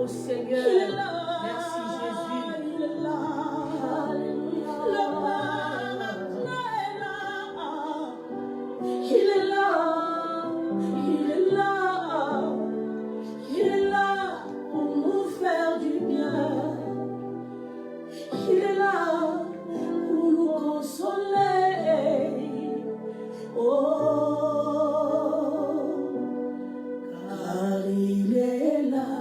Seigneur. Merci Jésus. Il est là. Le Père il est là. Il est là. Il est là pour nous faire du bien. Il est là pour nous consoler. Oh, car il est là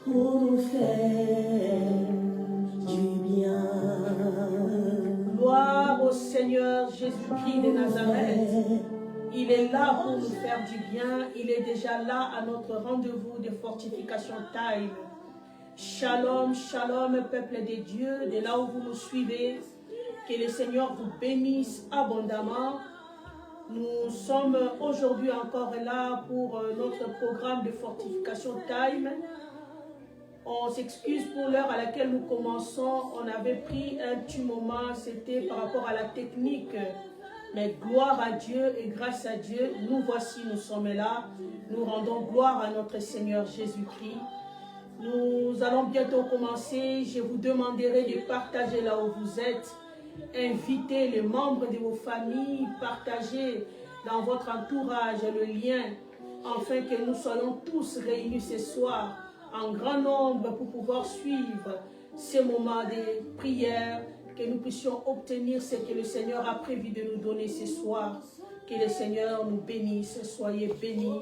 pour nous faire du bien. Gloire au Seigneur Jésus-Christ de Nazareth. Il est là pour nous faire du bien. Il est déjà là à notre rendez-vous de fortification time. Shalom, shalom, peuple de Dieu, de là où vous nous suivez. Que le Seigneur vous bénisse abondamment. Nous sommes aujourd'hui encore là pour notre programme de fortification time. On s'excuse pour l'heure à laquelle nous commençons. On avait pris un petit moment, c'était par rapport à la technique. Mais gloire à Dieu et grâce à Dieu, nous voici, nous sommes là. Nous rendons gloire à notre Seigneur Jésus-Christ. Nous allons bientôt commencer. Je vous demanderai de partager là où vous êtes. Invitez les membres de vos familles, partagez dans votre entourage le lien, afin que nous soyons tous réunis ce soir en grand nombre pour pouvoir suivre ces moments de prière, que nous puissions obtenir ce que le Seigneur a prévu de nous donner ce soir. Que le Seigneur nous bénisse, soyez bénis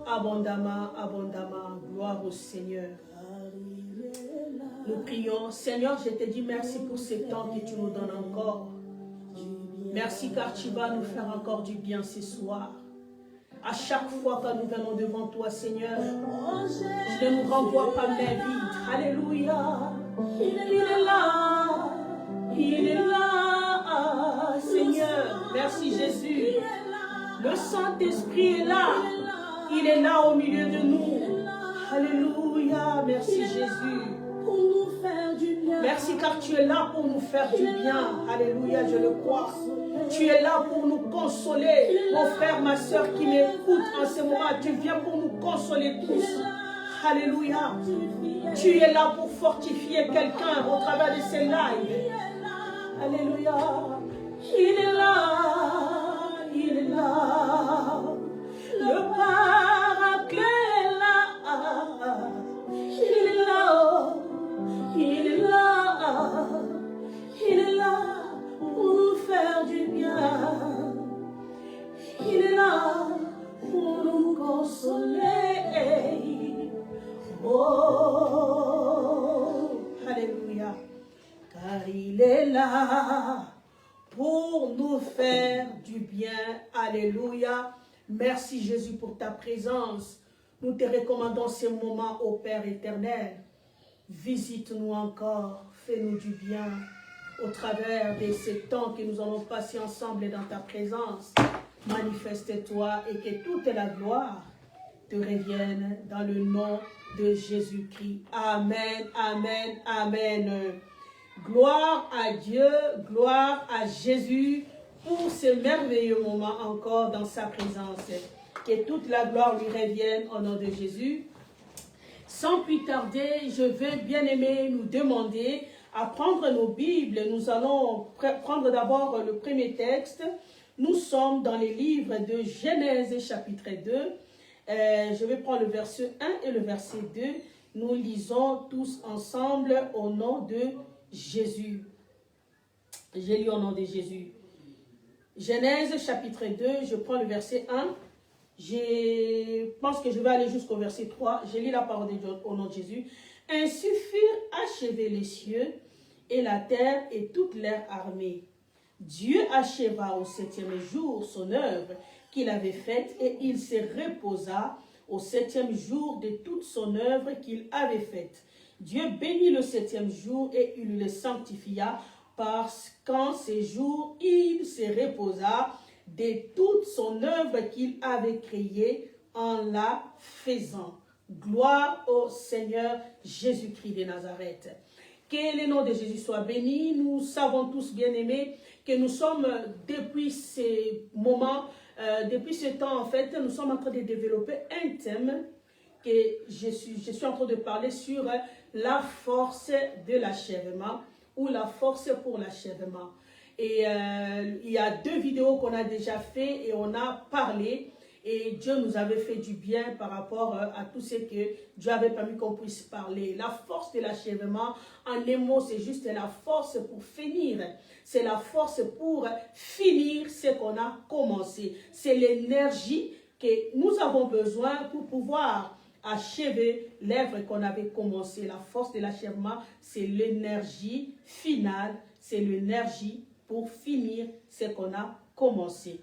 abondamment, abondamment. Gloire au Seigneur. Nous prions. Seigneur, je te dis merci pour ce temps que tu nous donnes encore. Merci car tu vas nous faire encore du bien ce soir. À chaque fois que nous venons devant toi, Seigneur, je ne nous renvoie pas main vide. Alléluia. Il est là. Il est là. Seigneur, merci Jésus. Le Saint-Esprit est là. Il est là au milieu de nous. Alléluia. Merci Jésus. Merci car tu es là pour nous faire du bien. Alléluia, je le crois. Tu es là pour nous consoler. Mon frère, ma soeur qui m'écoute en ce moment, tu viens pour nous consoler tous. Alléluia. Tu es là pour fortifier quelqu'un au travers de ces lives. Alléluia. Il est là. Il est là. Le Paraclet est là. Il est là. Il est là, il est là pour nous faire du bien. Il est là pour nous consoler. Oh, alléluia. Car il est là pour nous faire du bien. Alléluia. Merci Jésus pour ta présence. Nous te recommandons ces moments au Père éternel. Visite-nous encore, fais-nous du bien au travers de ces temps que nous allons passer ensemble dans ta présence. Manifeste-toi et que toute la gloire te revienne dans le nom de Jésus-Christ. Amen, amen, amen. Gloire à Dieu, gloire à Jésus pour ce merveilleux moment encore dans sa présence. Que toute la gloire lui revienne au nom de Jésus. Sans plus tarder, je vais bien aimer nous demander à prendre nos Bibles. Nous allons prendre d'abord le premier texte. Nous sommes dans les livres de Genèse chapitre 2. Je vais prendre le verset 1 et le verset 2. Nous lisons tous ensemble au nom de Jésus. Je lis au nom de Jésus. Genèse chapitre 2, je prends le verset 1. Je pense que je vais aller jusqu'au verset 3. Je lis la parole de Dieu au nom de Jésus. Ainsi furent achevés les cieux et la terre et toute leur armée. Dieu acheva au 7e jour son œuvre qu'il avait faite et il se reposa au 7e jour de toute son œuvre qu'il avait faite. Dieu bénit le 7e jour et il le sanctifia parce qu'en ces jours il se reposa de toute son œuvre qu'il avait créée en la faisant. Gloire au Seigneur Jésus-Christ de Nazareth. Que le nom de Jésus soit béni. Nous savons tous, bien-aimés, que nous sommes depuis ces moments, depuis ce temps en fait, nous sommes en train de développer un thème que je suis en train de parler sur la force de l'achèvement ou la force pour l'achèvement. Et il y a 2 vidéos qu'on a déjà fait et on a parlé. Et Dieu nous avait fait du bien par rapport à tout ce que Dieu avait permis qu'on puisse parler. La force de l'achèvement, en un mot, c'est juste la force pour finir. C'est la force pour finir ce qu'on a commencé. C'est l'énergie que nous avons besoin pour pouvoir achever l'œuvre qu'on avait commencé. La force de l'achèvement, c'est l'énergie finale, c'est l'énergie pour finir ce qu'on a commencé.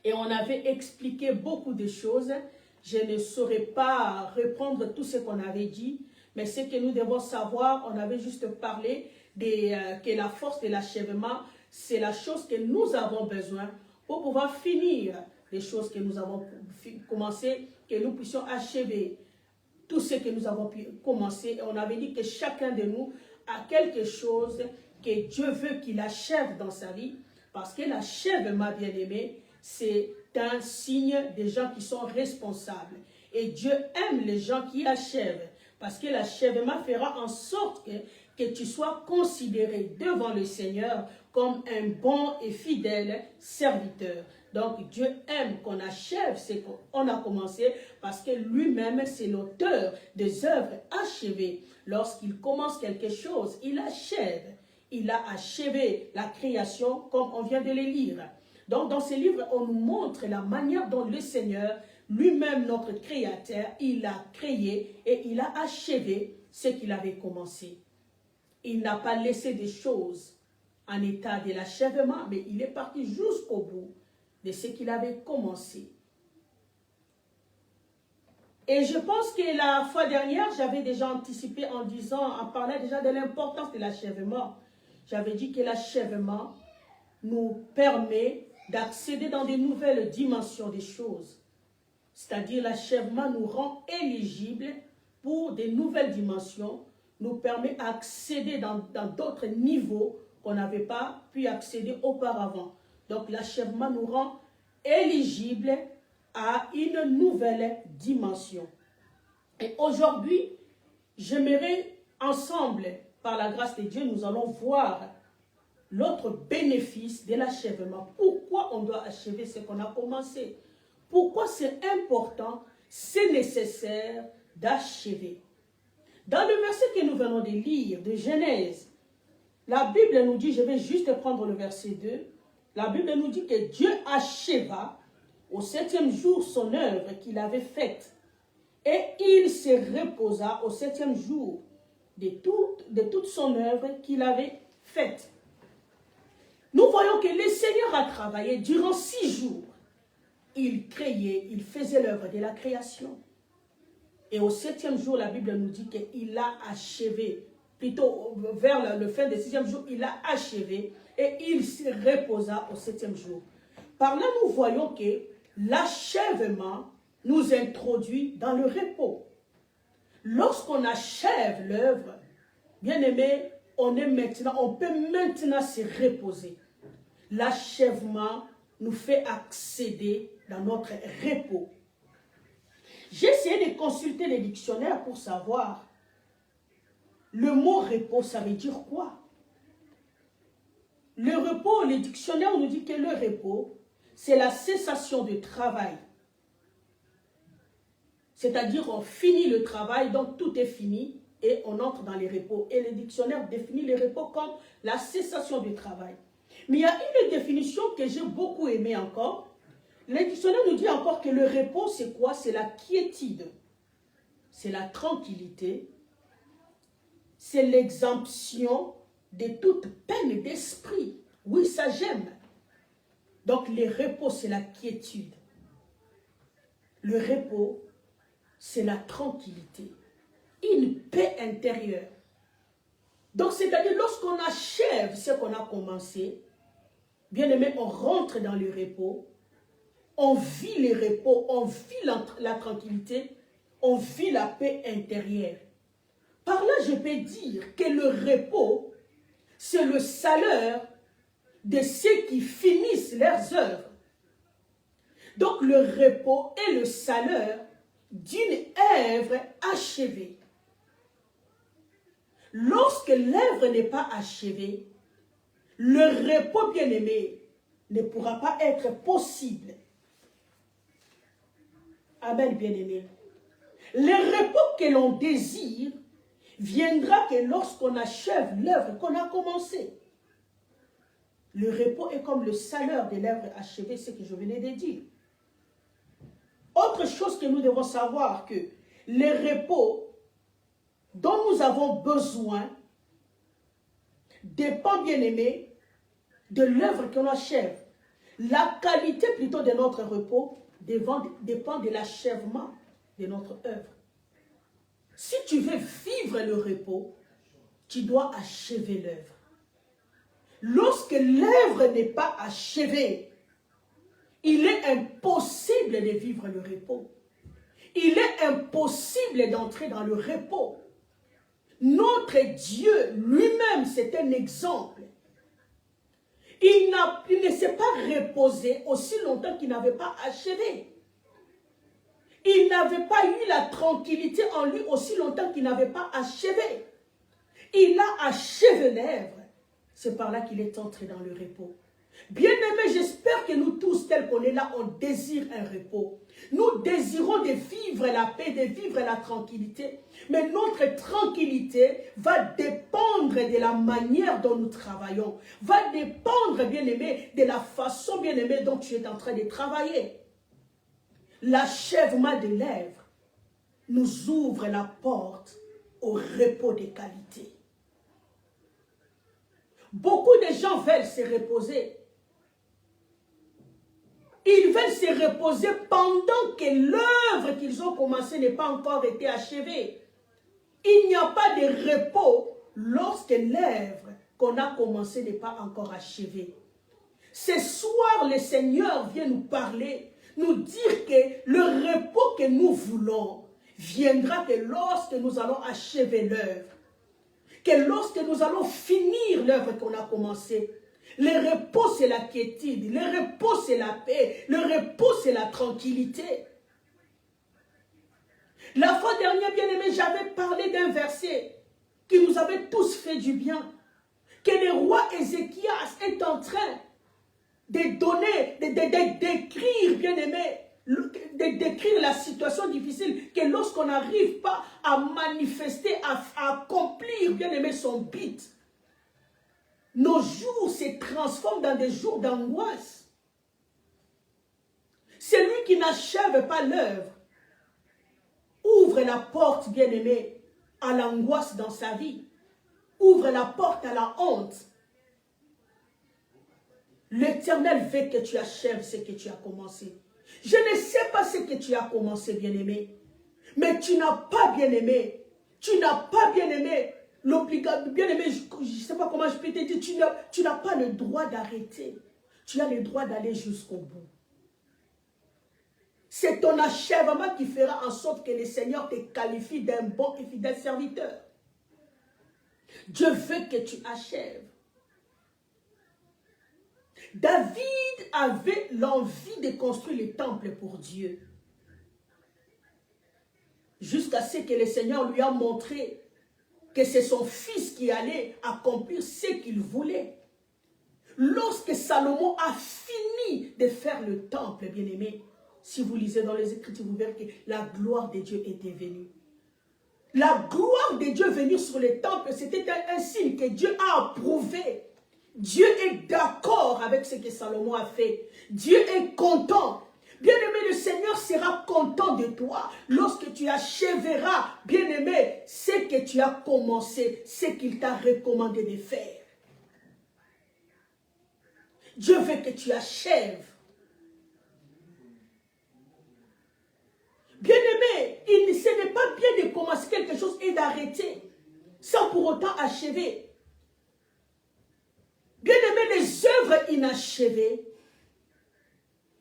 Et on avait expliqué beaucoup de choses. Je ne saurais pas reprendre tout ce qu'on avait dit, mais ce que nous devons savoir, on avait juste parlé que la force de l'achèvement, c'est la chose que nous avons besoin pour pouvoir finir les choses que nous avons commencé, que nous puissions achever tout ce que nous avons pu commencer. Et on avait dit que chacun de nous a quelque chose que Dieu veut qu'il achève dans sa vie, parce que l'achèvement, bien-aimé, c'est un signe des gens qui sont responsables. Et Dieu aime les gens qui achèvent, parce que l'achèvement fera en sorte que tu sois considéré devant le Seigneur comme un bon et fidèle serviteur. Donc Dieu aime qu'on achève ce qu'on a commencé, parce que lui-même c'est l'auteur des œuvres achevées. Lorsqu'il commence quelque chose, il achève. Il a achevé la création comme on vient de le lire. Donc dans ce livre, on nous montre la manière dont le Seigneur, lui-même notre Créateur, il a créé et il a achevé ce qu'il avait commencé. Il n'a pas laissé des choses en état de l'achèvement, mais il est parti jusqu'au bout de ce qu'il avait commencé. Et je pense que la fois dernière, j'avais déjà anticipé en parlant déjà de l'importance de l'achèvement. J'avais dit que l'achèvement nous permet d'accéder dans de nouvelles dimensions des choses. C'est-à-dire l'achèvement nous rend éligibles pour de nouvelles dimensions, nous permet d'accéder dans d'autres niveaux qu'on n'avait pas pu accéder auparavant. Donc l'achèvement nous rend éligibles à une nouvelle dimension. Et aujourd'hui, j'aimerais ensemble, par la grâce de Dieu, nous allons voir l'autre bénéfice de l'achèvement. Pourquoi on doit achever ce qu'on a commencé? Pourquoi c'est important, c'est nécessaire d'achever? Dans le verset que nous venons de lire, de Genèse, la Bible nous dit, je vais juste prendre le verset 2, la Bible nous dit que Dieu acheva au 7e jour son œuvre qu'il avait faite. Et il se reposa au 7e jour de toute son œuvre qu'il avait faite. Nous voyons que le Seigneur a travaillé durant 6 jours. Il créait, il faisait l'œuvre de la création. Et au 7e jour, la Bible nous dit qu'il a achevé, plutôt vers le fin du 6e jour, il a achevé et il se reposa au 7e jour. Par là, nous voyons que l'achèvement nous introduit dans le repos. Lorsqu'on achève l'œuvre, bien aimé, on peut maintenant se reposer. L'achèvement nous fait accéder dans notre repos. J'ai essayé de consulter les dictionnaires pour savoir le mot repos, ça veut dire quoi? Le repos, les dictionnaires nous dit que le repos, c'est la cessation de travail. C'est-à-dire on finit le travail, donc tout est fini et on entre dans les repos. Et le dictionnaire définit le repos comme la cessation du travail. Mais il y a une définition que j'ai beaucoup aimée encore. Le dictionnaire nous dit encore que le repos, c'est quoi? C'est la quiétude, c'est la tranquillité, c'est l'exemption de toute peine d'esprit. Oui, ça j'aime. Donc le repos, c'est la quiétude. Le repos, c'est la tranquillité, une paix intérieure. Donc c'est-à-dire lorsqu'on achève ce qu'on a commencé, bien aimé, on rentre dans le repos, on vit le repos, on vit la tranquillité, on vit la paix intérieure. Par là, je peux dire que le repos, c'est le salaire de ceux qui finissent leurs œuvres. Donc le repos est le salaire d'une œuvre achevée. Lorsque l'œuvre n'est pas achevée, le repos bien-aimé ne pourra pas être possible. Amen, bien-aimé. Le repos que l'on désire viendra que lorsqu'on achève l'œuvre qu'on a commencée. Le repos est comme le salaire de l'œuvre achevée, ce que je venais de dire. Autre chose que nous devons savoir, que le repos dont nous avons besoin dépend, bien aimé, de l'œuvre qu'on achève. La qualité plutôt de notre repos dépend de l'achèvement de notre œuvre. Si tu veux vivre le repos, tu dois achever l'œuvre. Lorsque l'œuvre n'est pas achevée, il est impossible de vivre le repos. Il est impossible d'entrer dans le repos. Notre Dieu lui-même, c'est un exemple. Il ne s'est pas reposé aussi longtemps qu'il n'avait pas achevé. Il n'avait pas eu la tranquillité en lui aussi longtemps qu'il n'avait pas achevé. Il a achevé l'œuvre. C'est par là qu'il est entré dans le repos. Bien-aimés, j'espère que nous tous, tels qu'on est là, on désire un repos. Nous désirons de vivre la paix, de vivre la tranquillité. Mais notre tranquillité va dépendre de la manière dont nous travaillons. Va dépendre, bien-aimé, de la façon, bien-aimé, dont tu es en train de travailler. L'achèvement de l'œuvre nous ouvre la porte au repos de qualité. Beaucoup de gens veulent se reposer. Ils veulent se reposer pendant que l'œuvre qu'ils ont commencée n'est pas encore été achevée. Il n'y a pas de repos lorsque l'œuvre qu'on a commencée n'est pas encore achevée. Ce soir, le Seigneur vient nous parler, nous dire que le repos que nous voulons viendra que lorsque nous allons achever l'œuvre. Que lorsque nous allons finir l'œuvre qu'on a commencée. Le repos, c'est la quiétude. Le repos, c'est la paix. Le repos, c'est la tranquillité. La fois dernière, bien-aimé, j'avais parlé d'un verset qui nous avait tous fait du bien. Que le roi Ézéchias est en train de donner, d'écrire, bien-aimé, de décrire la situation difficile, que lorsqu'on n'arrive pas à manifester, à accomplir, bien aimé, son but, nos jours se transforment dans des jours d'angoisse. Celui qui n'achève pas l'œuvre ouvre la porte, bien aimé, à l'angoisse dans sa vie, ouvre la porte à la honte. L'Éternel veut que tu achèves ce que tu as commencé. Je ne sais pas ce que tu as commencé, bien-aimé. Mais tu n'as pas, bien-aimé. Tu n'as pas, bien-aimé, l'obligation. Bien-aimé, je ne sais pas comment je peux te dire. Tu n'as pas le droit d'arrêter. Tu as le droit d'aller jusqu'au bout. C'est ton achèvement qui fera en sorte que le Seigneur te qualifie d'un bon et fidèle serviteur. Dieu veut que tu achèves. David avait l'envie de construire le temple pour Dieu. Jusqu'à ce que le Seigneur lui a montré que c'est son fils qui allait accomplir ce qu'il voulait. Lorsque Salomon a fini de faire le temple, bien-aimé, si vous lisez dans les Écritures, vous verrez que la gloire de Dieu était venue. La gloire de Dieu venue sur le temple, c'était un signe que Dieu a approuvé. Dieu est d'accord avec ce que Salomon a fait. Dieu est content. Bien-aimé, le Seigneur sera content de toi lorsque tu achèveras, bien-aimé, ce que tu as commencé, ce qu'il t'a recommandé de faire. Dieu veut que tu achèves. Bien-aimé, ce n'est pas bien de commencer quelque chose et d'arrêter sans pour autant achever. Bien-aimés, les œuvres inachevées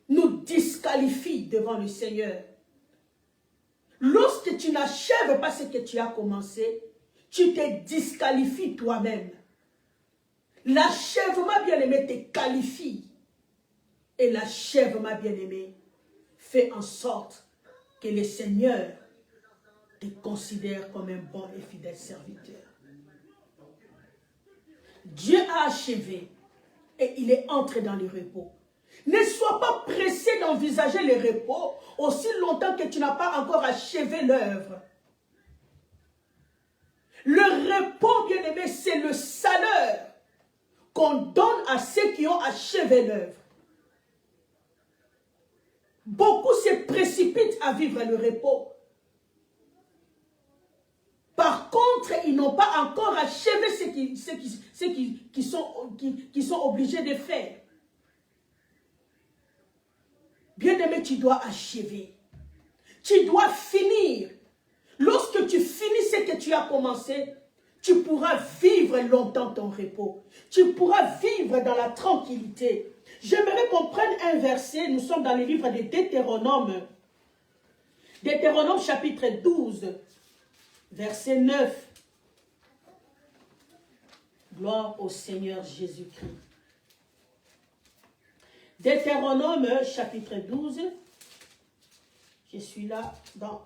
nous disqualifient devant le Seigneur. Lorsque tu n'achèves pas ce que tu as commencé, tu te disqualifies toi-même. L'achèvement, bien-aimé, te qualifie. Et l'achèvement, bien-aimé, fait en sorte que le Seigneur te considère comme un bon et fidèle serviteur. Dieu a achevé et il est entré dans le repos. Ne sois pas pressé d'envisager le repos aussi longtemps que tu n'as pas encore achevé l'œuvre. Le repos, bien-aimé, c'est le salaire qu'on donne à ceux qui ont achevé l'œuvre. Beaucoup se précipitent à vivre le repos. Par contre, ils n'ont pas encore achevé ce qu'ils sont obligés de faire. Bien-aimé, tu dois achever. Tu dois finir. Lorsque tu finis ce que tu as commencé, tu pourras vivre longtemps ton repos. Tu pourras vivre dans la tranquillité. J'aimerais qu'on prenne un verset. Nous sommes dans le livre de Deutéronome. Deutéronome chapitre 12, verset 9. Gloire au Seigneur Jésus-Christ. Deutéronome chapitre 12. Je suis là dans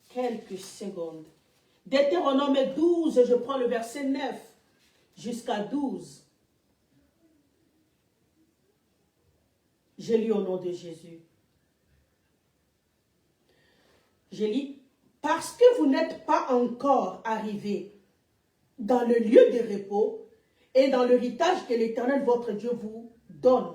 quelques secondes. Deutéronome 12, je prends le verset 9 jusqu'à 12. Je lis au nom de Jésus. Je lis, parce que vous n'êtes pas encore arrivés dans le lieu de repos et dans l'héritage que l'Éternel votre Dieu vous donne.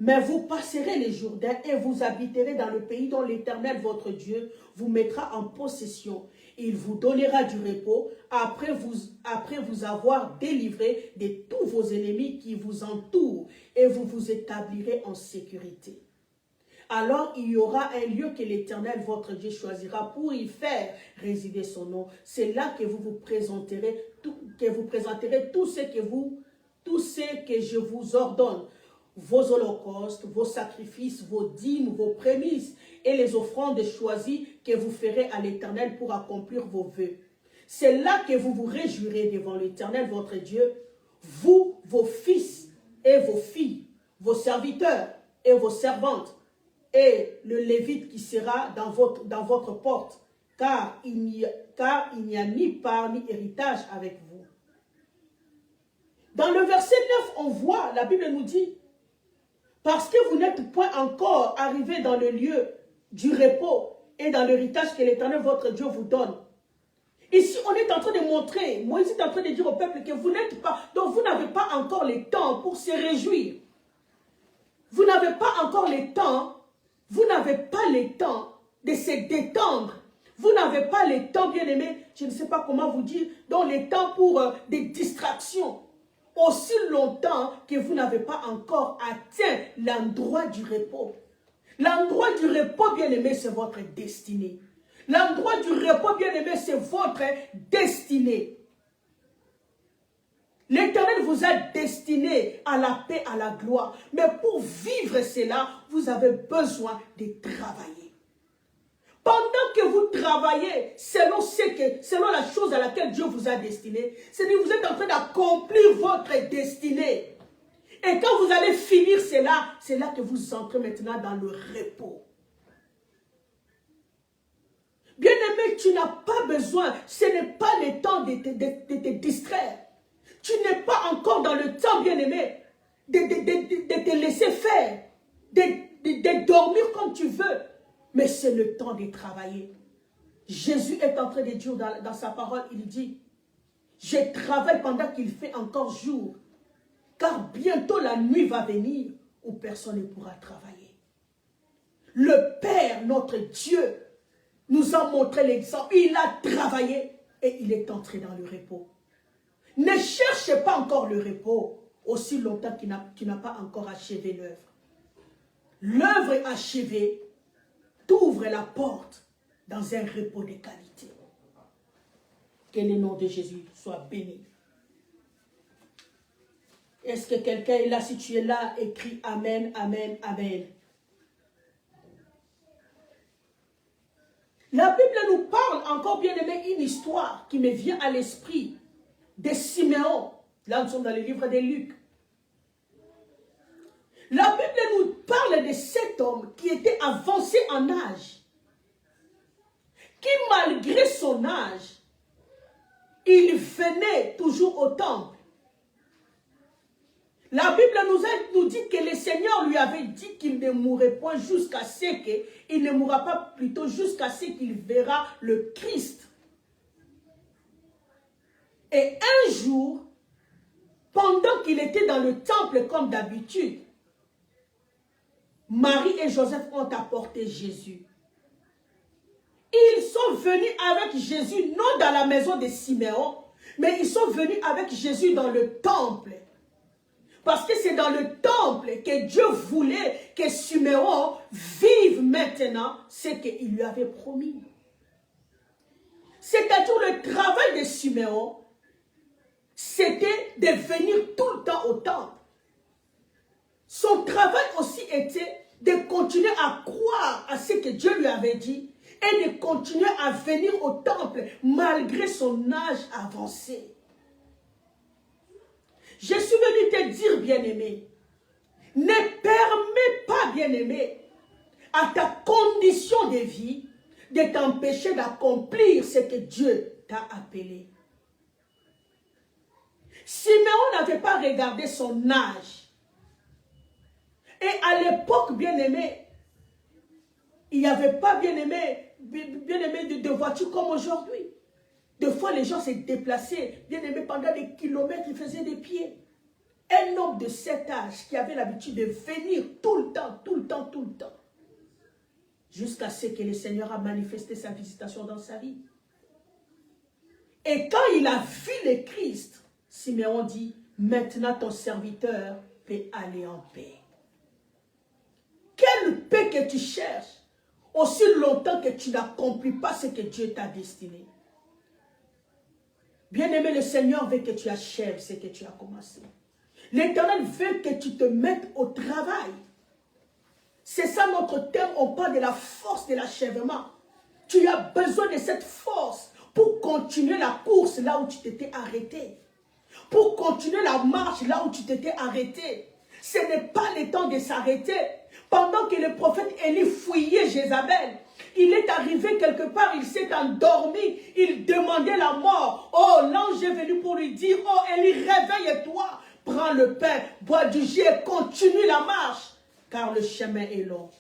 Mais vous passerez les Jourdains et vous habiterez dans le pays dont l'Éternel votre Dieu vous mettra en possession. Il vous donnera du repos après vous avoir délivré de tous vos ennemis qui vous entourent et vous vous établirez en sécurité. Alors il y aura un lieu que l'Éternel votre Dieu choisira pour y faire résider son nom. C'est là que vous présenterez tout ce que je vous ordonne. Vos holocaustes, vos sacrifices, vos dîmes, vos prémices et les offrandes choisies que vous ferez à l'Éternel pour accomplir vos vœux. C'est là que vous vous réjouirez devant l'Éternel votre Dieu, vous, vos fils et vos filles, vos serviteurs et vos servantes, et le Lévite qui sera dans votre porte, car il n'y a ni part ni héritage avec vous. Dans le verset 9, on voit, la Bible nous dit, parce que vous n'êtes point encore arrivé dans le lieu du repos et dans l'héritage que l'Éternel votre Dieu vous donne. Ici, on est en train de montrer, Moïse est en train de dire au peuple que vous n'êtes pas, donc vous n'avez pas encore le temps pour se réjouir. Vous n'avez pas encore le temps, vous n'avez pas le temps de se détendre. Vous n'avez pas le temps, bien aimé, je ne sais pas comment vous dire, donc le temps pour des distractions. Aussi longtemps que vous n'avez pas encore atteint l'endroit du repos. L'endroit du repos, bien-aimé, c'est votre destinée. L'endroit du repos, bien-aimé, c'est votre destinée. L'Éternel vous a destiné à la paix, à la gloire. Mais pour vivre cela, vous avez besoin de travailler. Pendant que vous travaillez selon la chose à laquelle Dieu vous a destiné, c'est-à-dire que vous êtes en train d'accomplir votre destinée. Et quand vous allez finir cela, c'est là que vous entrez maintenant dans le repos. Bien-aimé, tu n'as pas besoin, ce n'est pas le temps de te distraire. Tu n'es pas encore dans le temps, bien-aimé, de te laisser faire, de dormir comme tu veux. Mais c'est le temps de travailler. Jésus est en train de dire dans sa parole, il dit, je travaille pendant qu'il fait encore jour, car bientôt la nuit va venir où personne ne pourra travailler. Le Père, notre Dieu, nous a montré l'exemple. Il a travaillé et il est entré dans le repos. Ne cherche pas encore le repos aussi longtemps que tu n'as pas encore achevé l'œuvre. L'œuvre est achevée. T'ouvre la porte dans un repos de qualité. Que le nom de Jésus soit béni. Est-ce que quelqu'un est là? Si tu es là, écris Amen, Amen, Amen. La Bible nous parle encore, bien aimé, une histoire qui me vient à l'esprit de Siméon. Là, nous sommes dans le livre de Luc. La Bible nous parle de cet homme qui était avancé en âge. malgré son âge, il venait toujours au temple. La Bible nous dit que le Seigneur lui avait dit qu'il ne mourrait point jusqu'à ce qu'il ne mourra pas plutôt jusqu'à ce qu'il verra le Christ. Et un jour, pendant qu'il était dans le temple comme d'habitude, Marie et Joseph ont apporté Jésus. Ils sont venus avec Jésus, non dans la maison de Siméon, mais ils sont venus avec Jésus dans le temple. Parce que c'est dans le temple que Dieu voulait que Siméon vive maintenant ce qu'il lui avait promis. C'est-à-dire le travail de Siméon, c'était de venir tout le temps au temple. Son travail aussi était de continuer à croire à ce que Dieu lui avait dit et de continuer à venir au temple malgré son âge avancé. Je suis venu te dire, bien-aimé, ne permets pas, bien-aimé, à ta condition de vie de t'empêcher d'accomplir ce que Dieu t'a appelé. Siméon n'avait pas regardé son âge. Et à l'époque, bien-aimé, il n'y avait pas, bien-aimé, de voitures comme aujourd'hui. Des fois, les gens se déplaçaient, bien-aimé, pendant des kilomètres, ils faisaient des pieds. Un homme de cet âge qui avait l'habitude de venir tout le temps, jusqu'à ce que le Seigneur a manifesté sa visitation dans sa vie. Et quand il a vu le Christ, Siméon dit, maintenant ton serviteur peut aller en paix. Quelle paix que tu cherches, aussi longtemps que tu n'accomplis pas ce que Dieu t'a destiné. Bien-aimé, le Seigneur veut que tu achèves ce que tu as commencé. L'Éternel veut que tu te mettes au travail. C'est ça notre thème, on parle de la force de l'achèvement. Tu as besoin de cette force pour continuer la course là où tu t'étais arrêté. Pour continuer la marche là où tu t'étais arrêté. Ce n'est pas le temps de s'arrêter. Pendant que le prophète Élie fouillait Jézabel, il est arrivé quelque part, il s'est endormi, il demandait la mort. Oh, l'ange est venu pour lui dire, oh Élie, réveille-toi, prends le pain, bois du jus et continue la marche, car le chemin est long.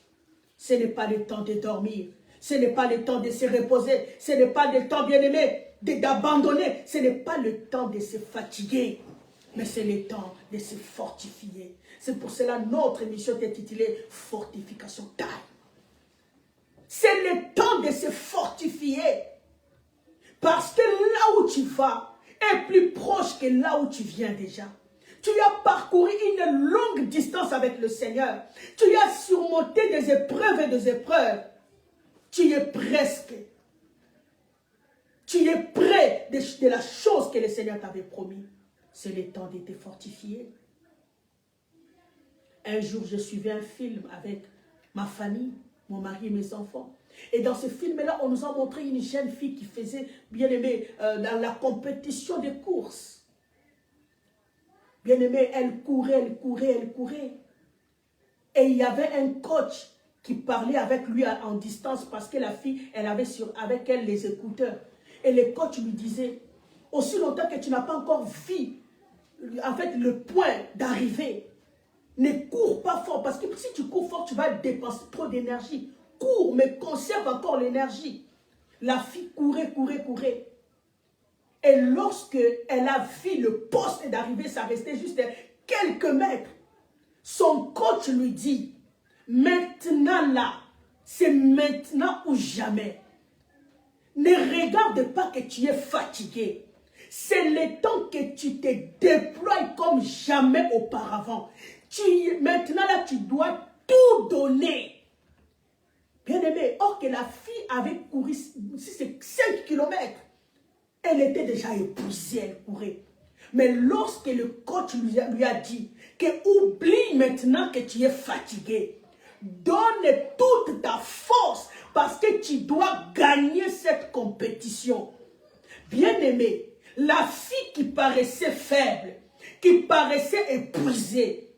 Ce n'est pas le temps de dormir, ce n'est pas le temps de se reposer, ce n'est pas le temps, bien-aimé, d'abandonner, ce n'est pas le temps de se fatiguer, mais c'est le temps de se fortifier. C'est pour cela que notre émission est intitulée « Fortification taille ». C'est le temps de se fortifier. Parce que là où tu vas est plus proche que là où tu viens déjà. Tu as parcouru une longue distance avec le Seigneur. Tu as surmonté des épreuves et des épreuves. Tu es presque. Tu es près de la chose que le Seigneur t'avait promis. C'est le temps de te fortifier. Un jour, je suivais un film avec ma famille, mon mari et mes enfants. Et dans ce film-là, on nous a montré une jeune fille qui faisait, bien aimé, dans la compétition de courses. Bien aimé, elle courait. Et il y avait un coach qui parlait avec lui en distance parce que la fille, elle avait avec elle les écouteurs. Et le coach lui disait, aussi longtemps que tu n'as pas encore vu, en fait, le point d'arrivée, ne cours pas fort, parce que si tu cours fort, tu vas dépenser trop d'énergie. Cours, mais conserve encore l'énergie. La fille courait. Et lorsque elle a vu le poste d'arrivée, ça restait juste quelques mètres. Son coach lui dit, maintenant là, c'est maintenant ou jamais. Ne regarde pas que tu es fatigué. C'est le temps que tu te déploies comme jamais auparavant. Maintenant là, tu dois tout donner. Bien aimé, or que la fille avait couru, si c'est 5 kilomètres, elle était déjà épuisée, elle courait. Mais lorsque le coach lui a dit que oublie maintenant que tu es fatigué, donne toute ta force parce que tu dois gagner cette compétition. Bien aimé, la fille qui paraissait faible, qui paraissait épuisée,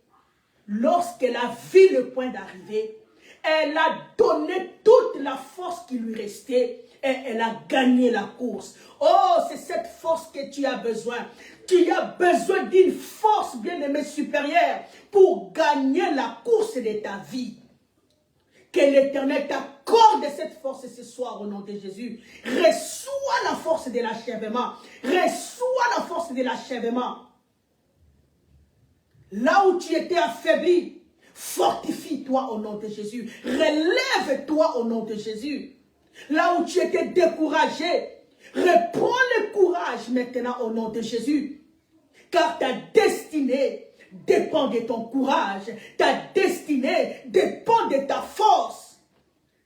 lorsqu'elle a vu le point d'arrivée, Elle a donné toute la force qui lui restait et elle a gagné la course. Oh, c'est cette force que tu as besoin. Tu as besoin d'une force, bien-aimée, supérieure pour gagner la course de ta vie. Que l'Éternel t'accorde cette force ce soir au nom de Jésus. Reçois la force de l'achèvement. Reçois la force de l'achèvement. Là où tu étais affaibli, fortifie-toi au nom de Jésus. Relève-toi au nom de Jésus. Là où tu étais découragé, reprends le courage maintenant au nom de Jésus. Car ta destinée dépend de ton courage. Ta destinée dépend de ta force.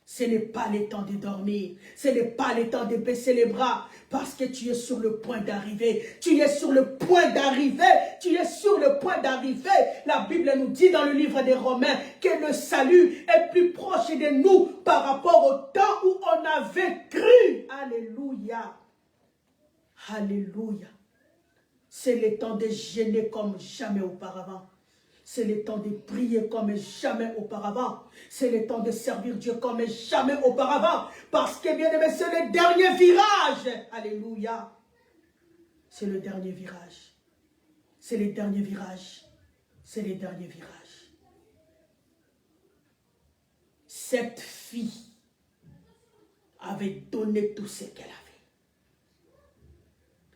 Ce n'est pas le temps de dormir. Ce n'est pas le temps de baisser les bras. Parce que tu es sur le point d'arriver. Tu es sur le point d'arriver. Tu es sur le point d'arriver. La Bible nous dit dans le livre des Romains que le salut est plus proche de nous par rapport au temps où on avait cru. Alléluia. Alléluia. C'est le temps de jeûner comme jamais auparavant. C'est le temps de prier comme jamais auparavant. C'est le temps de servir Dieu comme jamais auparavant. Parce que, bien aimé, c'est le dernier virage. Alléluia. C'est le dernier virage. C'est le dernier virage. C'est le dernier virage. Cette fille avait donné tout ce qu'elle avait.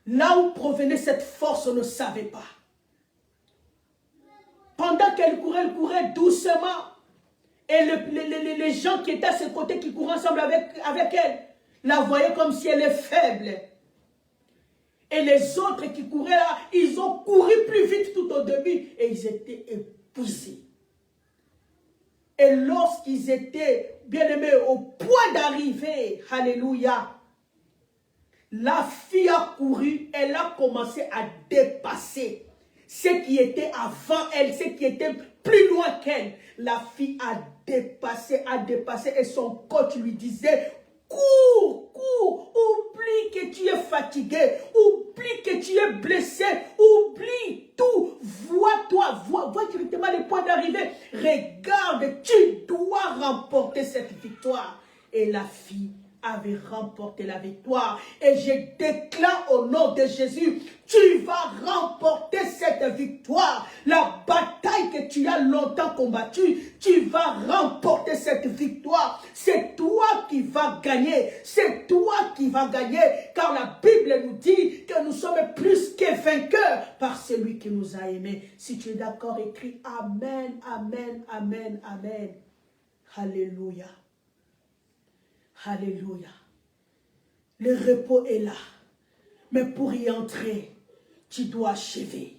Là où provenait cette force, on ne savait pas. Pendant qu'elle courait doucement. Et les gens qui étaient à ses côtés, qui couraient ensemble avec elle, la voyaient comme si elle est faible. Et les autres qui couraient là, ils ont couru plus vite tout au début. Et ils étaient épuisés. Et lorsqu'ils étaient, bien aimés, au point d'arriver, alléluia, la fille a couru, elle a commencé à dépasser ce qui était avant elle, ce qui était plus loin qu'elle. La fille a dépassé, et son coach lui disait, cours, cours, oublie que tu es fatigué, oublie que tu es blessé, oublie tout, vois directement le point d'arrivée, regarde, tu dois remporter cette victoire. Et la fille avait remporté la victoire. Et je déclare au nom de Jésus, tu vas remporter cette victoire. La bataille que tu as longtemps combattue, tu vas remporter cette victoire. C'est toi qui vas gagner. C'est toi qui vas gagner. Car la Bible nous dit que nous sommes plus que vainqueurs par celui qui nous a aimés. Si tu es d'accord, écris Amen, Amen, Amen, Amen. Alléluia. Alléluia. Le repos est là. Mais pour y entrer, tu dois achever.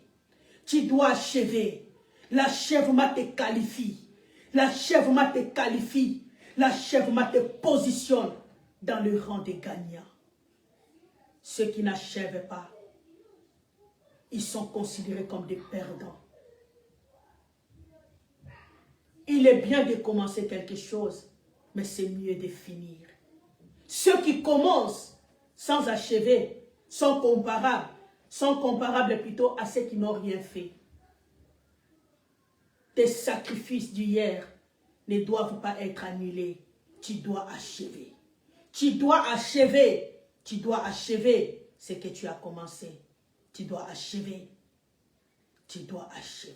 Tu dois achever. L'achèvement te qualifie. L'achèvement te qualifie. L'achèvement te positionne dans le rang des gagnants. Ceux qui n'achèvent pas, ils sont considérés comme des perdants. Il est bien de commencer quelque chose, mais c'est mieux de finir. Ceux qui commencent sans achever sont comparables plutôt à ceux qui n'ont rien fait. Tes sacrifices d'hier ne doivent pas être annulés. Tu dois achever. Tu dois achever. Tu dois achever ce que tu as commencé. Tu dois achever. Tu dois achever.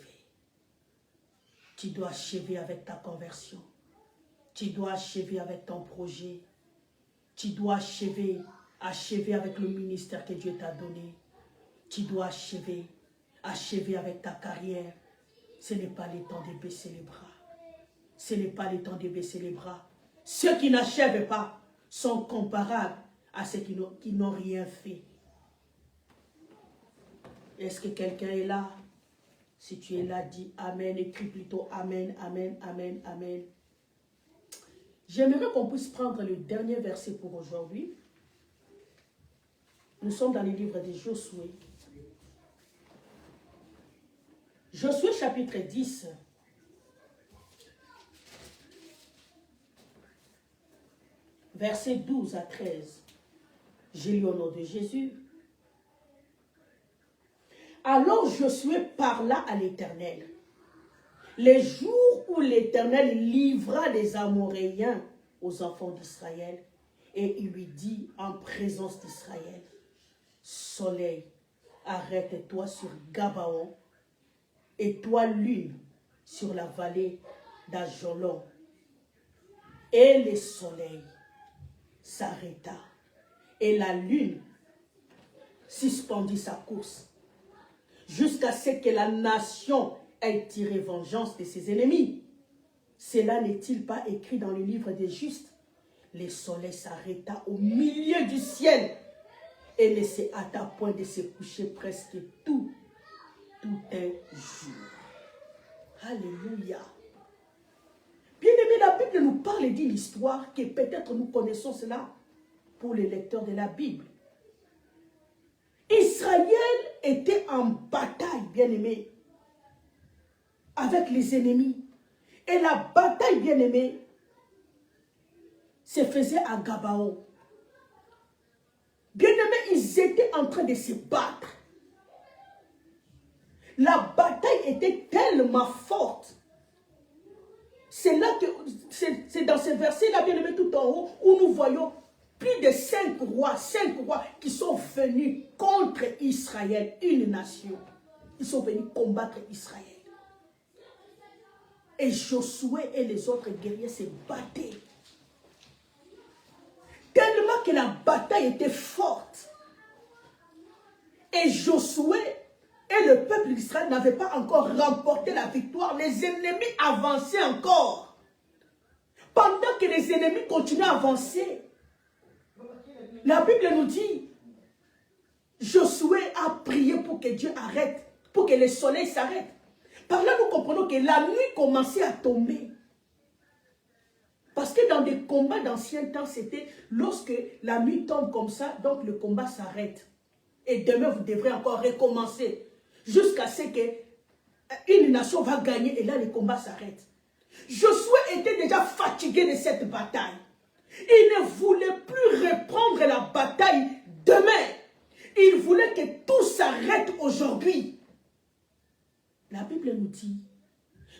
Tu dois achever avec ta conversion. Tu dois achever avec ton projet. Tu dois achever avec le ministère que Dieu t'a donné. Tu dois achever avec ta carrière. Ce n'est pas le temps de baisser les bras. Ce n'est pas le temps de baisser les bras. Ceux qui n'achèvent pas sont comparables à ceux qui n'ont rien fait. Est-ce que quelqu'un est là? Si tu es là, dis Amen. Écris plutôt Amen, Amen, Amen, Amen. J'aimerais qu'on puisse prendre le dernier verset pour aujourd'hui. Nous sommes dans le livre de Josué. Josué chapitre 10. Versets 12 à 13. J'ai lu au nom de Jésus. Alors Josué parla à l'Éternel. les jours où l'Éternel livra les Amoréens aux enfants d'Israël, et il lui dit en présence d'Israël, soleil, arrête-toi sur Gabaon, et toi lune sur la vallée d'Ajolon. Et le soleil s'arrêta, et la lune suspendit sa course, jusqu'à ce que la nation ait tiré vengeance de ses ennemis. Cela n'est-il pas écrit dans le livre des justes? Le soleil s'arrêta au milieu du ciel et ne se hâta point de se coucher presque tout un jour. Alléluia. Bien-aimé, la Bible nous parle d'une histoire que peut-être nous connaissons cela pour les lecteurs de la Bible. Israël était en bataille, bien-aimé, avec les ennemis. Et la bataille, bien-aimé, se faisait à Gabaon. Bien-aimé, ils étaient en train de se battre. La bataille était tellement forte. C'est là que, c'est dans ce verset-là, bien-aimé, tout en haut, où nous voyons plus de 5 rois qui sont venus contre Israël, une nation. Ils sont venus combattre Israël. Et Josué et les autres guerriers se battaient. Tellement que la bataille était forte. Et Josué et le peuple d'Israël n'avaient pas encore remporté la victoire. Les ennemis avançaient encore. Pendant que les ennemis continuaient à avancer, la Bible nous dit, Josué a prié pour que Dieu arrête, pour que le soleil s'arrête. Par là, nous comprenons que la nuit commençait à tomber. Parce que dans des combats d'anciens temps, c'était lorsque la nuit tombe comme ça, donc le combat s'arrête. Et demain, vous devrez encore recommencer. Jusqu'à ce qu'une nation va gagner et là, le combat s'arrête. Josué était déjà fatigué de cette bataille. Il ne voulait plus reprendre la bataille demain. Il voulait que tout s'arrête aujourd'hui. La Bible nous dit,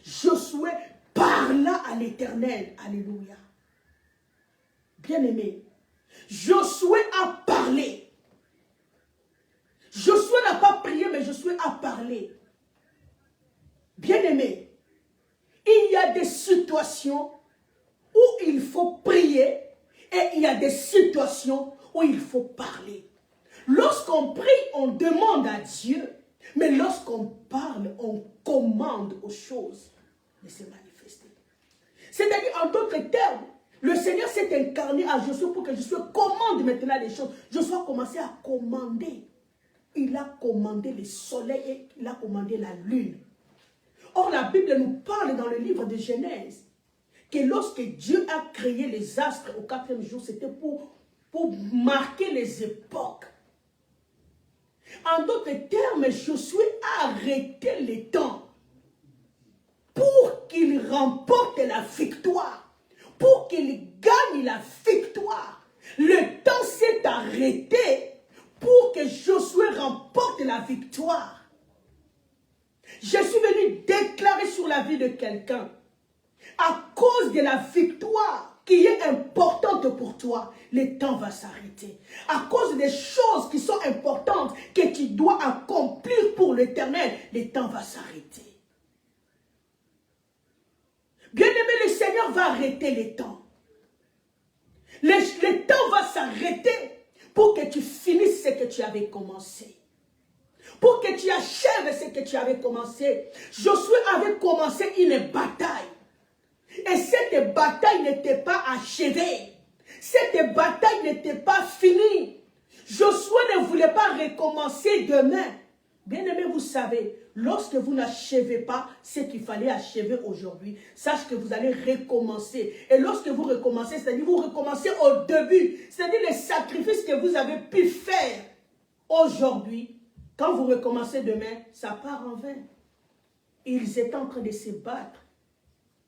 Josué parla à l'Éternel. Alléluia. Bien-aimé, Josué a parlé. Josué n'a pas prié, mais Josué a parlé. Bien-aimé, il y a des situations où il faut prier et il y a des situations où il faut parler. Lorsqu'on prie, on demande à Dieu, mais lorsqu'on parle, on commande aux choses de se manifester. C'est-à-dire, en d'autres termes, le Seigneur s'est incarné à Josué pour que Josué commande maintenant les choses. Josué a commencé à commander. Il a commandé le soleil et il a commandé la lune. Or, la Bible nous parle dans le livre de Genèse que lorsque Dieu a créé les astres au 4e jour, c'était pour marquer les époques. En d'autres termes, Josué a arrêté le temps pour qu'il remporte la victoire, pour qu'il gagne la victoire. Le temps s'est arrêté pour que Josué remporte la victoire. Je suis venu déclarer sur la vie de quelqu'un, à cause de la victoire qui est importante pour toi, le temps va s'arrêter. À cause des choses qui sont importantes que tu dois accomplir pour l'Éternel, le temps va s'arrêter. Bien-aimé, le Seigneur va arrêter le temps. Le temps va s'arrêter pour que tu finisses ce que tu avais commencé. Pour que tu achèves ce que tu avais commencé. Josué avait commencé une bataille. Et cette bataille n'était pas achevée. Cette bataille n'était pas finie. Josué ne voulait pas recommencer demain. Bien-aimé, vous savez, lorsque vous n'achevez pas ce qu'il fallait achever aujourd'hui, sache que vous allez recommencer. Et lorsque vous recommencez, c'est-à-dire vous recommencez au début. C'est-à-dire les sacrifices que vous avez pu faire aujourd'hui. Quand vous recommencez demain, ça part en vain. Ils étaient en train de se battre.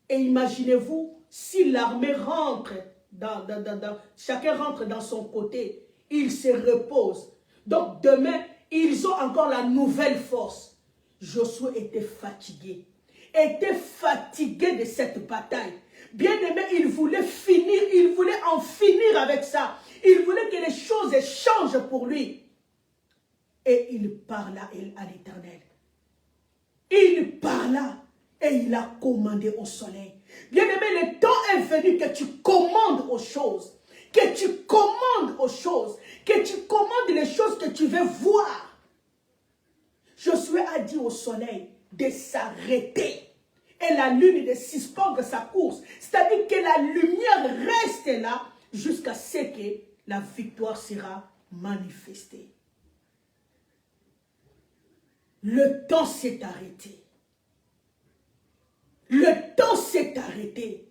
Et imaginez-vous, si l'armée rentre, chacun rentre dans son côté, il se repose. Donc demain, ils ont encore la nouvelle force. Josué était fatigué. était fatigué de cette bataille. Bien-aimé, il voulait finir, il voulait en finir avec ça. Il voulait que les choses changent pour lui. Et il parla à l'Éternel. Il parla et il a commandé au soleil. Bien-aimé, le temps est venu que tu commandes aux choses. Que tu commandes aux choses. Que tu commandes les choses que tu veux voir. Josué a dit au soleil de s'arrêter. Et la lune de suspendre sa course. C'est-à-dire que la lumière reste là jusqu'à ce que la victoire sera manifestée. Le temps s'est arrêté. Le temps s'est arrêté.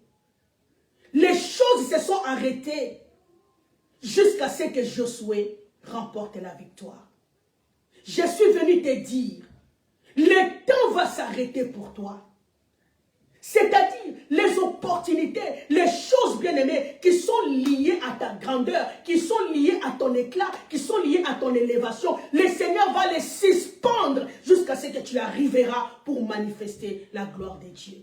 Les choses se sont arrêtées jusqu'à ce que Josué remporte la victoire. Je suis venu te dire, le temps va s'arrêter pour toi. C'est-à-dire les opportunités, les choses bien-aimées qui sont liées à ta grandeur, qui sont liées à ton éclat, qui sont liées à ton élévation. Le Seigneur va les suspendre jusqu'à ce que tu arriveras pour manifester la gloire de Dieu.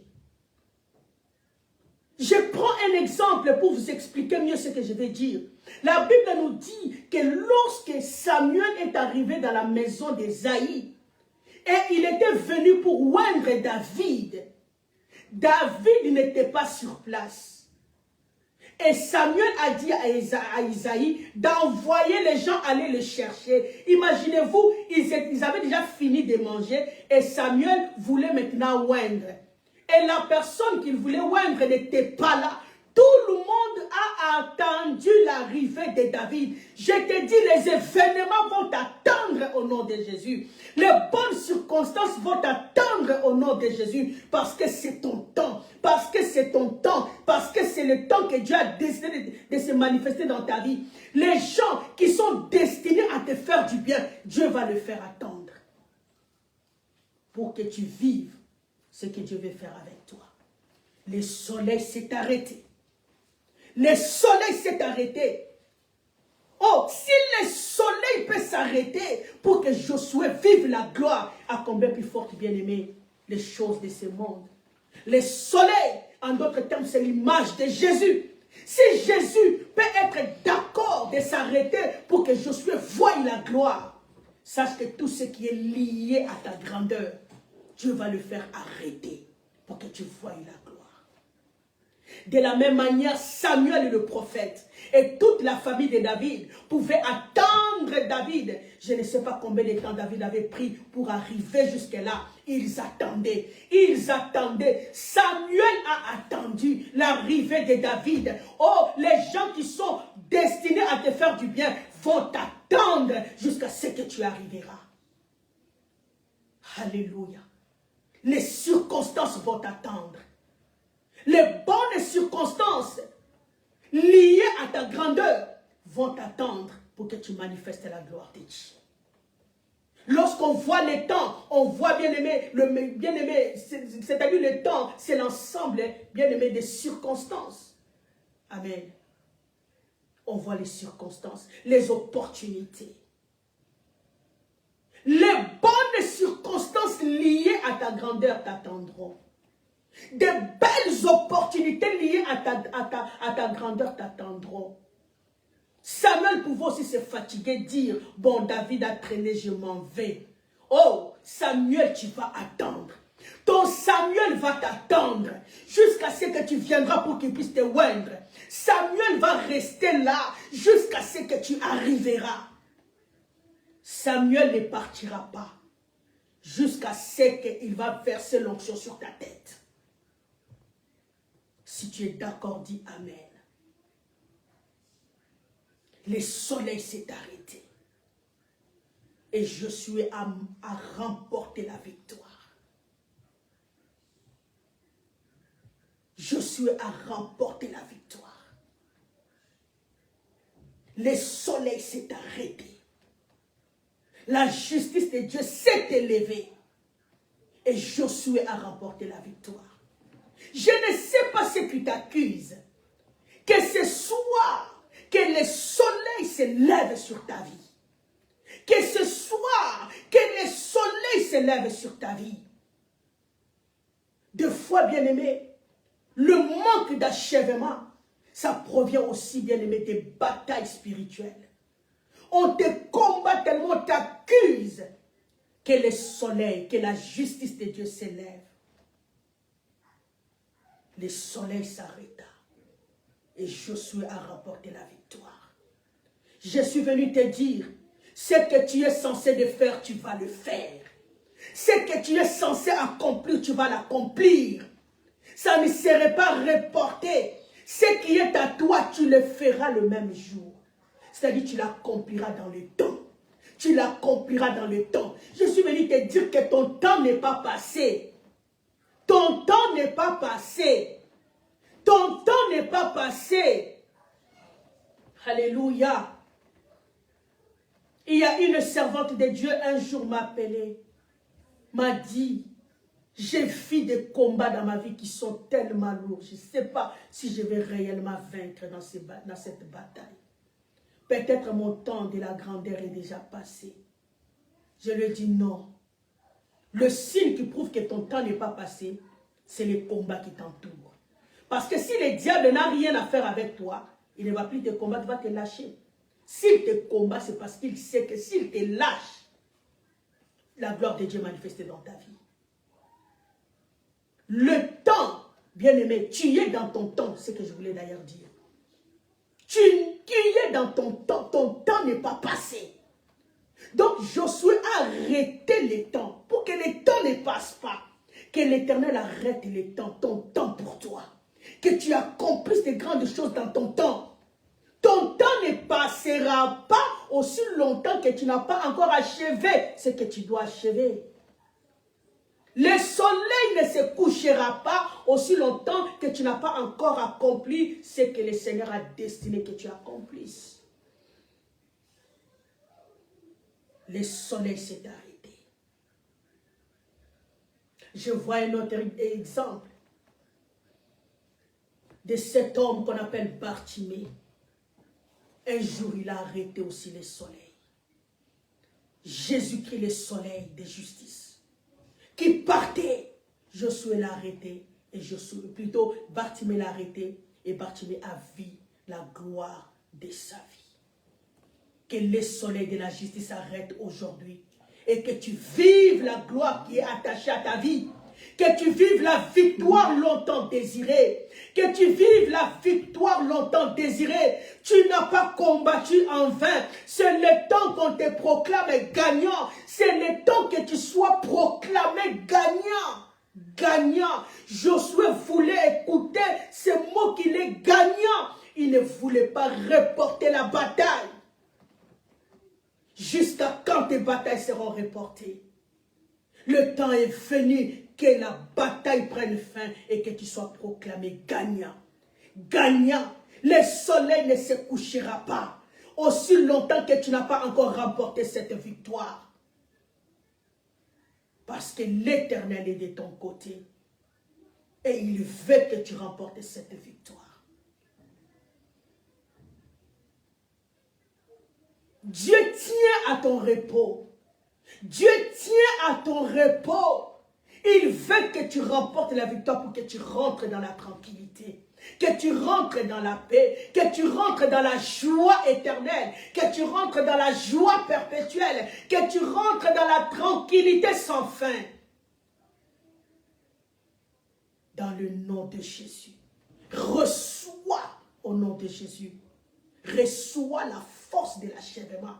Je prends un exemple pour vous expliquer mieux ce que je vais dire. La Bible nous dit que lorsque Samuel est arrivé dans la maison d'Ésaïe, et il était venu pour oindre David, David n'était pas sur place. Et Samuel a dit à Isaïe d'envoyer les gens aller le chercher. Imaginez-vous, ils avaient déjà fini de manger et Samuel voulait maintenant oindre. Et la personne qu'il voulait oindre n'était pas là. Tout le monde a attendu l'arrivée de David. Je te dis, les événements vont t'attendre au nom de Jésus. Les bonnes circonstances vont t'attendre au nom de Jésus. Parce que c'est ton temps. Parce que c'est ton temps. Parce que c'est le temps que Dieu a décidé de se manifester dans ta vie. Les gens qui sont destinés à te faire du bien, Dieu va le faire attendre. Pour que tu vives ce que Dieu veut faire avec toi. Le soleil s'est arrêté. Le soleil s'est arrêté. Oh, si le soleil peut s'arrêter pour que Josué vive la gloire, à combien plus forte, bien-aimé, les choses de ce monde. Le soleil, en d'autres termes, c'est l'image de Jésus. Si Jésus peut être d'accord de s'arrêter pour que Josué voie la gloire, sache que tout ce qui est lié à ta grandeur, Dieu va le faire arrêter pour que tu voies la gloire. De la même manière, Samuel le prophète et toute la famille de David pouvaient attendre David. Je ne sais pas combien de temps David avait pris pour arriver jusque-là. Ils attendaient. Ils attendaient. Samuel a attendu l'arrivée de David. Oh, les gens qui sont destinés à te faire du bien vont t'attendre jusqu'à ce que tu arriveras. Alléluia. Les circonstances vont t'attendre. Les bonnes circonstances liées à ta grandeur vont t'attendre pour que tu manifestes la gloire de Dieu. Lorsqu'on voit les temps, on voit bien-aimé, c'est-à-dire le temps, c'est l'ensemble, bien-aimé, des circonstances. Amen. On voit les circonstances, les opportunités. Les bonnes circonstances liées à ta grandeur t'attendront. Des belles opportunités liées à ta grandeur t'attendront. Samuel pouvait aussi se fatiguer, dire, bon, David a traîné, je m'en vais. Oh, Samuel, tu vas attendre. Ton Samuel va t'attendre jusqu'à ce que tu viendras pour qu'il puisse te oindre. Samuel va rester là jusqu'à ce que tu arriveras. Samuel ne partira pas jusqu'à ce qu'il va verser l'onction sur ta tête. Si tu es d'accord, dis Amen. Le soleil s'est arrêté. Et Josué a remporté la victoire. Josué a remporté la victoire. Le soleil s'est arrêté. La justice de Dieu s'est élevée. Et Josué a remporté la victoire. Je ne sais pas ce qui t'accuse. Que ce soir, que le soleil se lève sur ta vie. Que ce soir, que le soleil se lève sur ta vie. Des fois, bien-aimé, le manque d'achèvement, ça provient aussi, bien-aimé, des batailles spirituelles. On te combat tellement, on t'accuse que le soleil, que la justice de Dieu s'élève. Le soleil s'arrêta et Josué a rapporté la victoire. Je suis venu te dire, ce que tu es censé de faire, tu vas le faire. Ce que tu es censé accomplir, tu vas l'accomplir. Ça ne serait pas reporté. Ce qui est à toi, tu le feras le même jour. C'est-à-dire, tu l'accompliras dans le temps. Tu l'accompliras dans le temps. Je suis venu te dire que ton temps n'est pas passé. Ton temps n'est pas passé. Ton temps n'est pas passé. Alléluia. Il y a une servante de Dieu un jour m'a appelé, m'a dit, j'ai vu des combats dans ma vie qui sont tellement lourds. Je ne sais pas si je vais réellement vaincre dans cette bataille. Peut-être mon temps de la grandeur est déjà passé. Je lui ai dit non. Le signe qui prouve que ton temps n'est pas passé, c'est les combats qui t'entourent. Parce que si le diable n'a rien à faire avec toi, il ne va plus te combattre, il va te lâcher. S'il te combat, c'est parce qu'il sait que s'il te lâche, la gloire de Dieu est manifestée dans ta vie. Le temps, bien-aimé, tu es dans ton temps, c'est ce que je voulais d'ailleurs dire. Tu es dans ton temps n'est pas passé. Donc Josué a arrêté les temps, pour que les temps ne passent pas. Que l'Éternel arrête les temps, ton temps pour toi. Que tu accomplisses des grandes choses dans ton temps. Ton temps ne passera pas aussi longtemps que tu n'as pas encore achevé ce que tu dois achever. Le soleil ne se couchera pas aussi longtemps que tu n'as pas encore accompli ce que le Seigneur a destiné que tu accomplisses. Le soleil s'est arrêté. Je vois un autre exemple de cet homme qu'on appelle Bartimée. Un jour, il a arrêté aussi le soleil. Jésus-Christ, le soleil de justice, qui partait. Josué l'a arrêté, et plutôt Bartimée l'a arrêté, et Bartimée a vu la gloire de sa vie. Que le soleil de la justice arrête aujourd'hui, et que tu vives la gloire qui est attachée à ta vie. Que tu vives la victoire longtemps désirée. Que tu vives la victoire longtemps désirée. Tu n'as pas combattu en vain. C'est le temps qu'on te proclame gagnant. C'est le temps que tu sois proclamé gagnant. Gagnant. Josué voulait écouter ce mot qu'il est gagnant. Il ne voulait pas reporter la bataille. Jusqu'à quand tes batailles seront reportées? Le temps est venu que la bataille prenne fin et que tu sois proclamé gagnant. Gagnant. Le soleil ne se couchera pas aussi longtemps que tu n'as pas encore remporté cette victoire. Parce que l'Éternel est de ton côté. Et il veut que tu remportes cette victoire. Dieu tient à ton repos. Dieu tient à ton repos. Il veut que tu remportes la victoire pour que tu rentres dans la tranquillité. Que tu rentres dans la paix. Que tu rentres dans la joie éternelle. Que tu rentres dans la joie perpétuelle. Que tu rentres dans la tranquillité sans fin. Dans le nom de Jésus. Reçois au nom de Jésus. Reçois la force de l'achèvement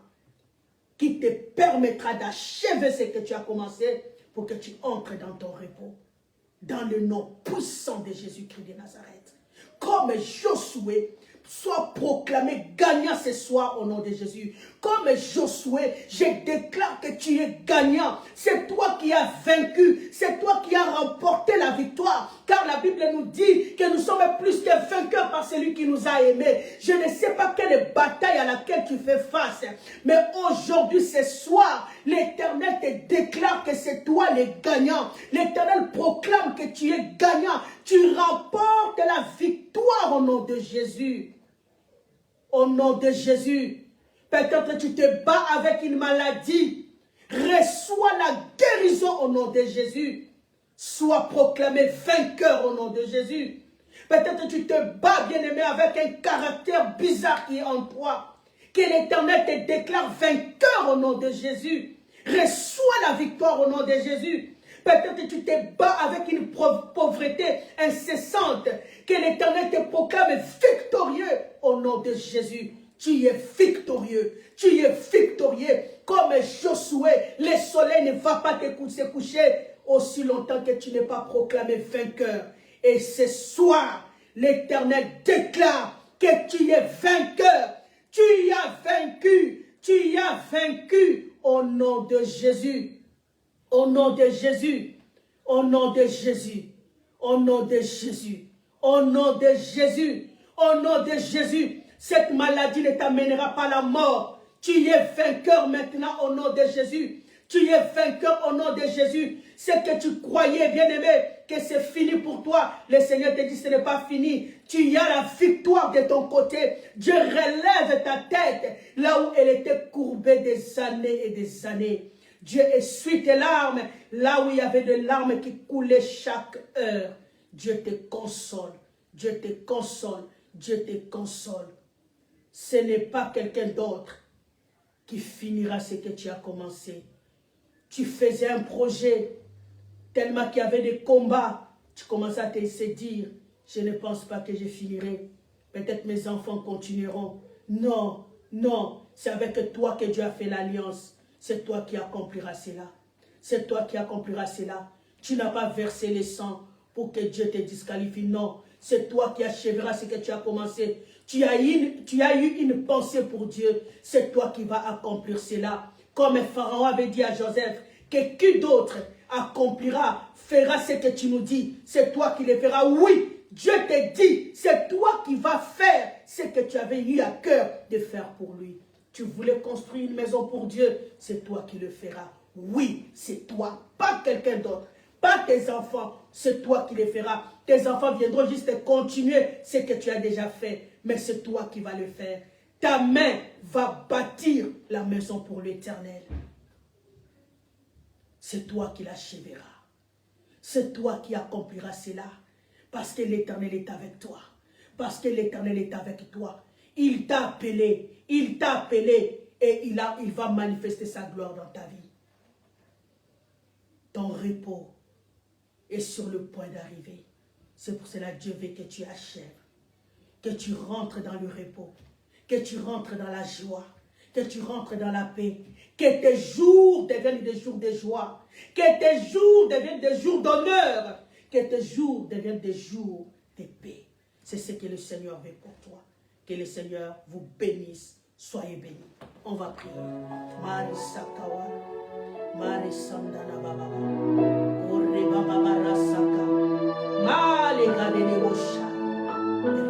qui te permettra d'achever ce que tu as commencé pour que tu entres dans ton repos. Dans le nom puissant de Jésus-Christ de Nazareth. Comme Josué, sois proclamé gagnant ce soir au nom de Jésus. Comme Josué, je déclare que tu es gagnant. C'est toi qui as vaincu. C'est toi qui as remporté la victoire. Car la Bible nous dit que nous sommes plus que vainqueurs par celui qui nous a aimés. Je ne sais pas quelle bataille à laquelle tu fais face. Mais aujourd'hui, ce soir, l'Éternel te déclare que c'est toi le gagnant. L'Éternel proclame que tu es gagnant. Tu remportes la victoire au nom de Jésus. Au nom de Jésus. Peut-être tu te bats avec une maladie. Reçois la guérison au nom de Jésus. sois proclamé vainqueur au nom de Jésus. Peut-être tu te bats, bien-aimé, avec un caractère bizarre qui est en toi. Que l'Éternel te déclare vainqueur au nom de Jésus. Reçois la victoire au nom de Jésus. Peut-être tu te bats avec une pauvreté incessante. Que l'Éternel te proclame victorieux au nom de Jésus. Tu es victorieux. Tu es victorieux. Comme Josué, le soleil ne va pas te coucher aussi longtemps que tu n'es pas proclamé vainqueur. Et ce soir, l'Éternel déclare que tu es vainqueur. Tu as vaincu. Tu as vaincu au nom de Jésus. Au nom de Jésus. Au nom de Jésus. Au nom de Jésus. Au nom de Jésus. Au nom de Jésus. Cette maladie ne t'amènera pas à la mort. Tu es vainqueur maintenant au nom de Jésus. Tu es vainqueur au nom de Jésus. Ce que tu croyais, bien-aimé, que c'est fini pour toi, le Seigneur te dit ce n'est pas fini. Tu as la victoire de ton côté. Dieu relève ta tête là où elle était courbée des années et des années. Dieu essuie tes larmes là où il y avait des larmes qui coulaient chaque heure. Dieu te console. Dieu te console. Dieu te console. Ce n'est pas quelqu'un d'autre qui finira ce que tu as commencé. Tu faisais un projet, tellement qu'il y avait des combats, tu commençais à te dire, je ne pense pas que je finirai. Peut-être mes enfants continueront. Non, non, c'est avec toi que Dieu a fait l'alliance. C'est toi qui accompliras cela. C'est toi qui accompliras cela. Tu n'as pas versé le sang pour que Dieu te disqualifie. Non, c'est toi qui achèveras ce que tu as commencé. Tu as eu une pensée pour Dieu. C'est toi qui vas accomplir cela. Comme Pharaon avait dit à Joseph, que qui d'autre accomplira, fera ce que tu nous dis. C'est toi qui le feras. Oui, Dieu te dit, c'est toi qui vas faire ce que tu avais eu à cœur de faire pour lui. Tu voulais construire une maison pour Dieu, c'est toi qui le feras. Oui, c'est toi, pas quelqu'un d'autre. Pas tes enfants, c'est toi qui le feras. Tes enfants viendront juste continuer ce que tu as déjà fait. Mais c'est toi qui vas le faire. Ta main va bâtir la maison pour l'Éternel. C'est toi qui l'achèveras. C'est toi qui accompliras cela. Parce que l'Éternel est avec toi. Parce que l'Éternel est avec toi. Il t'a appelé. Il t'a appelé. Et il va manifester sa gloire dans ta vie. Ton repos est sur le point d'arriver. C'est pour cela que Dieu veut que tu achèves. Que tu rentres dans le repos. Que tu rentres dans la joie. Que tu rentres dans la paix. Que tes jours deviennent des jours de joie. Que tes jours deviennent des jours d'honneur. Que tes jours deviennent des jours de paix. C'est ce que le Seigneur veut pour toi. Que le Seigneur vous bénisse. Soyez bénis. On va prier. Mari Sakawa. Mari Sandana Baba. Ore Baba Barasaka. Mali Gadene Bosha.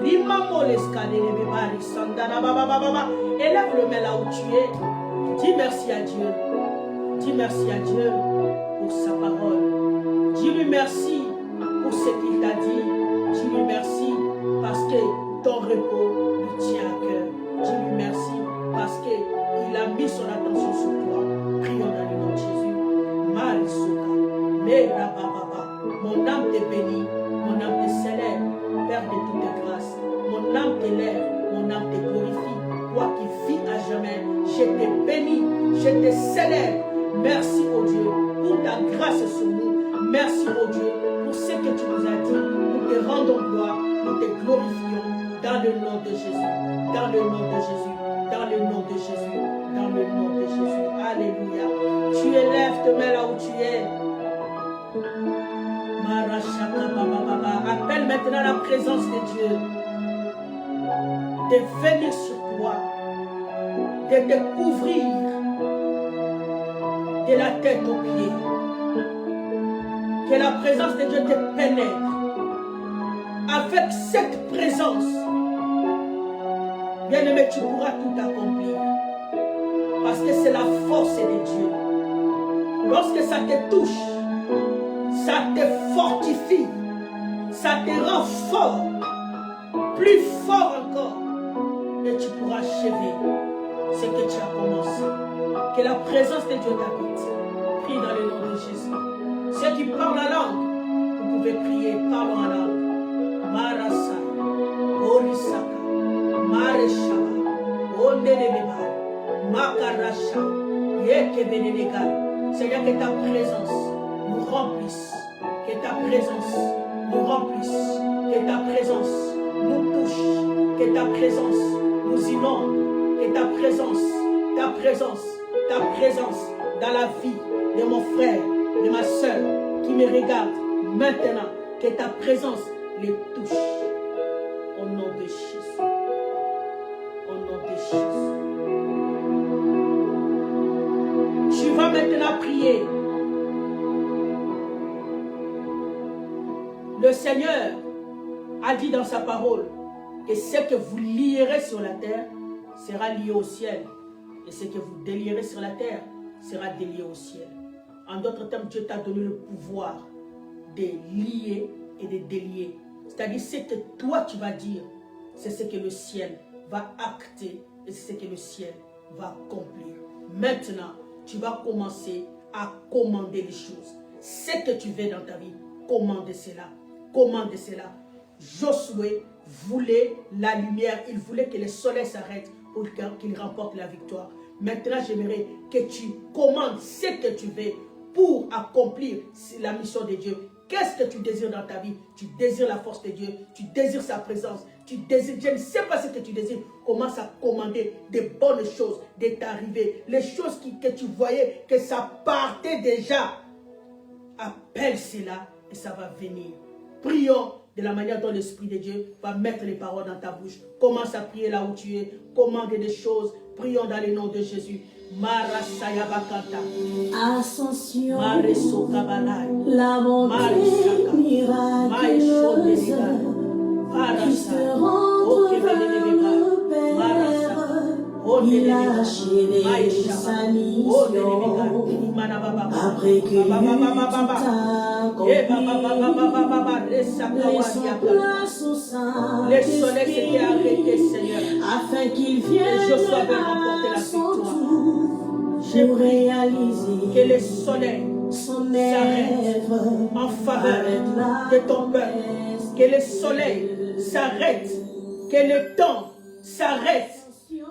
Rima Moleskadene Bebari Sandana Baba Baba. Élève le main là où tu es. Dis merci à Dieu. Dis merci à Dieu pour sa parole. Dis-lui merci pour ce qu'il t'a dit. Dis-lui merci parce que ton repos lui tient à cœur. Dis-lui merci parce qu'il a mis son attention sur toi. Prions dans le nom de Jésus. Marisouka, Mera Baba, mon âme te bénit, mon âme te célèbre, Père de toute grâce. Mon âme t'élève, mon âme te glorifie. Toi qui vis à jamais, je te bénis, je te célèbre. Merci, oh Dieu, pour ta grâce sur nous. Merci, oh Dieu, pour ce que tu nous as dit. Nous te rendons gloire, nous te glorifions dans le nom de Jésus, dans le nom de Jésus, dans le nom de Jésus, dans le nom de Jésus. Alléluia. Tu élèves tes mains là où tu es. Appelle maintenant la présence de Dieu de venir sur toi, de te couvrir de la tête aux pieds. Que la présence de Dieu te pénètre. Avec cette présence, bien-aimé, tu pourras tout accomplir. Parce que c'est la force de Dieu. Lorsque ça te touche, ça te fortifie, ça te rend fort, plus fort encore, et tu pourras achever ce que tu as commencé. Que la présence de Dieu t'habite. Prie dans le nom de Jésus. Ceux qui parlent la langue, pouvez prier, parlons en langue. Marasa, Orisaka, Mareshaba, Ondelebeba, Makarasha, Yekebenega. Seigneur, que ta présence nous remplisse, que ta présence nous remplisse, que ta présence nous touche, que ta présence nous inonde, que ta présence dans la vie de mon frère, de ma soeur qui me regarde maintenant, que ta présence les touche. Au nom de Jésus. Au nom de Jésus. Tu vas maintenant prier. Le Seigneur a dit dans sa parole que ce que vous lierez sur la terre sera lié au ciel. Et ce que vous délierez sur la terre sera délié au ciel. En d'autres termes, Dieu t'a donné le pouvoir de lier et de délier. C'est-à-dire, ce que toi tu vas dire, c'est ce que le ciel va acter et c'est ce que le ciel va accomplir. Maintenant, tu vas commencer à commander les choses. Ce que tu veux dans ta vie, commande cela. Commande cela. Josué voulait la lumière, il voulait que le soleil s'arrête pour qu'il remporte la victoire. Maintenant, j'aimerais que tu commandes ce que tu veux pour accomplir la mission de Dieu. Qu'est-ce que tu désires dans ta vie? Tu désires la force de Dieu, tu désires sa présence, tu désires, je ne sais pas ce que tu désires. Commence à commander des bonnes choses de t'arriver. Les choses que tu voyais que ça partait déjà. Appelle cela et ça va venir. Prions de la manière dont l'Esprit de Dieu va mettre les paroles dans ta bouche. Commence à prier là où tu es. Commande des choses. Prions dans le nom de Jésus. Ascension, la bonté miraculeuse, Christ rentre vers le Père, il a achevé sa mission, après que tout accompli, laissons place au Saint-Esprit, afin qu'il vienne à son tour, pour réaliser que le soleil son œuvre en faveur de ton peuple. Que le soleil s'arrête, que le temps s'arrête,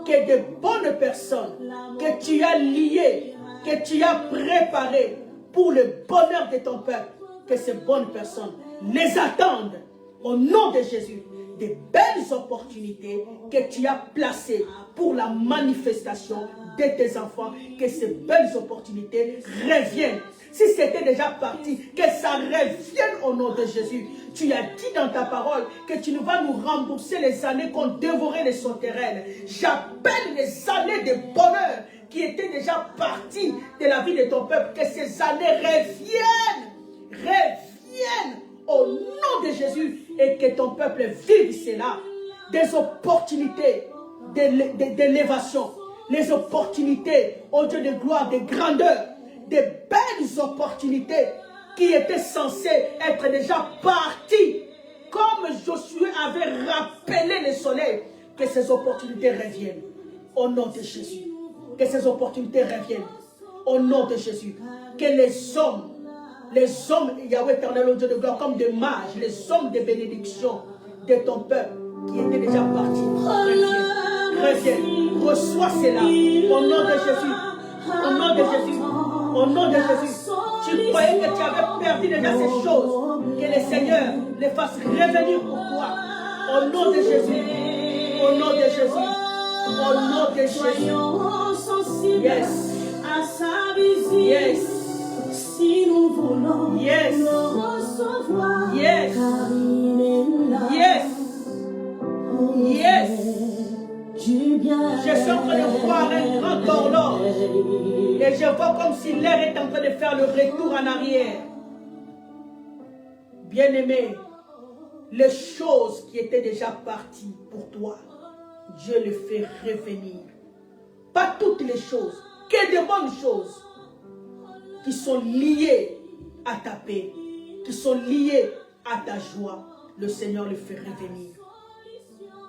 que de bonnes personnes que tu as liées, que tu as préparées pour le bonheur de ton peuple, que ces bonnes personnes les attendent au nom de Jésus. Des belles opportunités que tu as placées pour la manifestation de tes enfants, que ces belles opportunités reviennent. Si c'était déjà parti, que ça revienne au nom de Jésus. Tu as dit dans ta parole que tu vas nous rembourser les années qu'ont dévoré les sauterelles. J'appelle les années de bonheur qui étaient déjà parties de la vie de ton peuple, que ces années reviennent au nom de Jésus et que ton peuple vive cela. Des opportunités d'élévation, les opportunités, au Dieu de gloire, de grandeur, des belles opportunités qui étaient censées être déjà parties. Comme Josué avait rappelé le soleil, que ces opportunités reviennent au nom de Jésus. Que ces opportunités reviennent au nom de Jésus. Que les hommes, Yahweh éternel, au Dieu de gloire, comme des mages, les hommes de bénédiction de ton peuple qui étaient déjà partis, reviennent. Reçois cela au nom de Jésus. Au nom de Jésus. Au nom de Jésus. Tu croyais que tu avais perdu déjà ces choses. Que le Seigneur les fasse revenir pour toi. Au nom de Jésus. Au nom de Jésus. Au nom de Jésus. Yes. À sa visite. Yes. Si nous voulons Yes. le recevoir, Yes. car il est là. Yes. Yes. Du bien. Je suis en train de voir un grand horloge. Et je vois comme si l'air est en train de faire le retour en arrière. Bien-aimé, les choses qui étaient déjà parties pour toi, Dieu les fait revenir. Pas toutes les choses, que de bonnes choses qui sont liées à ta paix, qui sont liées à ta joie. Le Seigneur les fait revenir.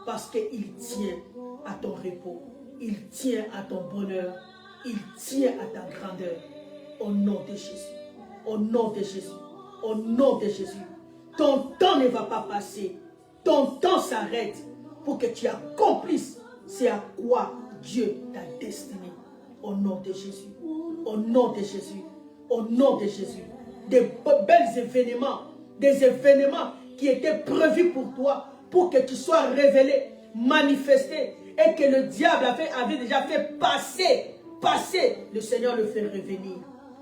Parce qu'il tient à ton repos, il tient à ton bonheur, il tient à ta grandeur. Au nom de Jésus, au nom de Jésus, au nom de Jésus. ton temps ne va pas passer. Ton temps s'arrête pour que tu accomplisses ce à quoi Dieu t'a destiné. Au nom de Jésus. Au nom de Jésus. Au nom de Jésus. Des belles événements. Des événements qui étaient prévus pour toi. Pour que tu sois révélé, manifesté. Et que le diable avait déjà fait passer. Le Seigneur le fait revenir.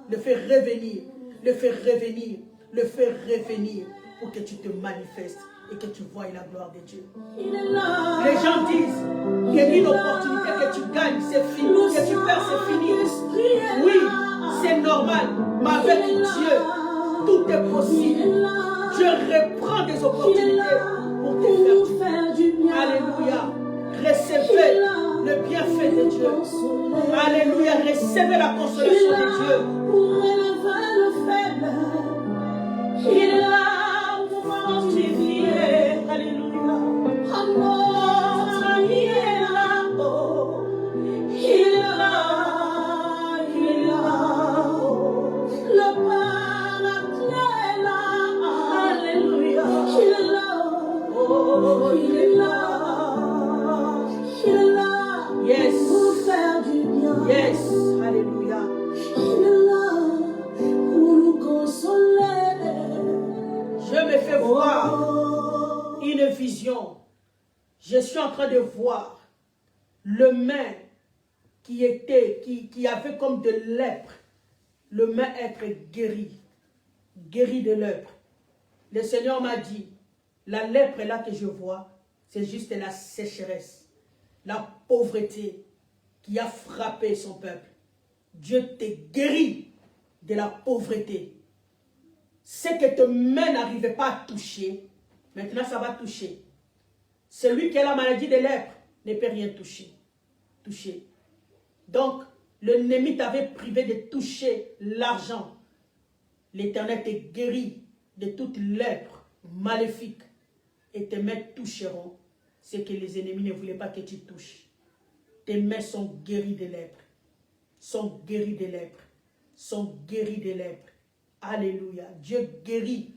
Le fait revenir. Le fait revenir. Le fait revenir. Pour que tu te manifestes. Et que tu vois la gloire de Dieu. Les gens disent qu'une opportunité que tu gagnes, c'est fini. Que tu perds, c'est fini. Oui, c'est normal. Mais avec Dieu, tout est possible. Dieu reprend des opportunités pour te faire du bien. Alléluia. Recevez le bienfait de Dieu. Alléluia. Recevez la consolation de Dieu. Pour élever le faible. Il est là pour fortifier. Alléluia. Amour, il est là-haut. Il est là. Il est là-haut. Le Père est là. Alléluia. Il est là. Il est là. Il est là. Yes. Pour faire du bien. Yes. Alléluia. Il est là pour nous consoler. Je me fais voir une vision. Je suis en train de voir le main qui avait comme de lèpre. Le main être guéri de lèpre. Le Seigneur m'a dit, la lèpre là que je vois, c'est juste la sécheresse, la pauvreté qui a frappé son peuple. Dieu te guérit de la pauvreté. Ce que tes mains n'arrivaient pas à toucher, maintenant ça va toucher. Celui qui a la maladie de lèpre ne peut rien toucher. Donc, l'ennemi t'avait privé de toucher l'argent. L'Éternel te guérit de toute lèpre maléfique. Et tes mains toucheront ce que les ennemis ne voulaient pas que tu touches. Tes mains sont guéries de lèpre. Sont guéries de lèpre. Sont guéries de lèpre. Alléluia. Dieu guérit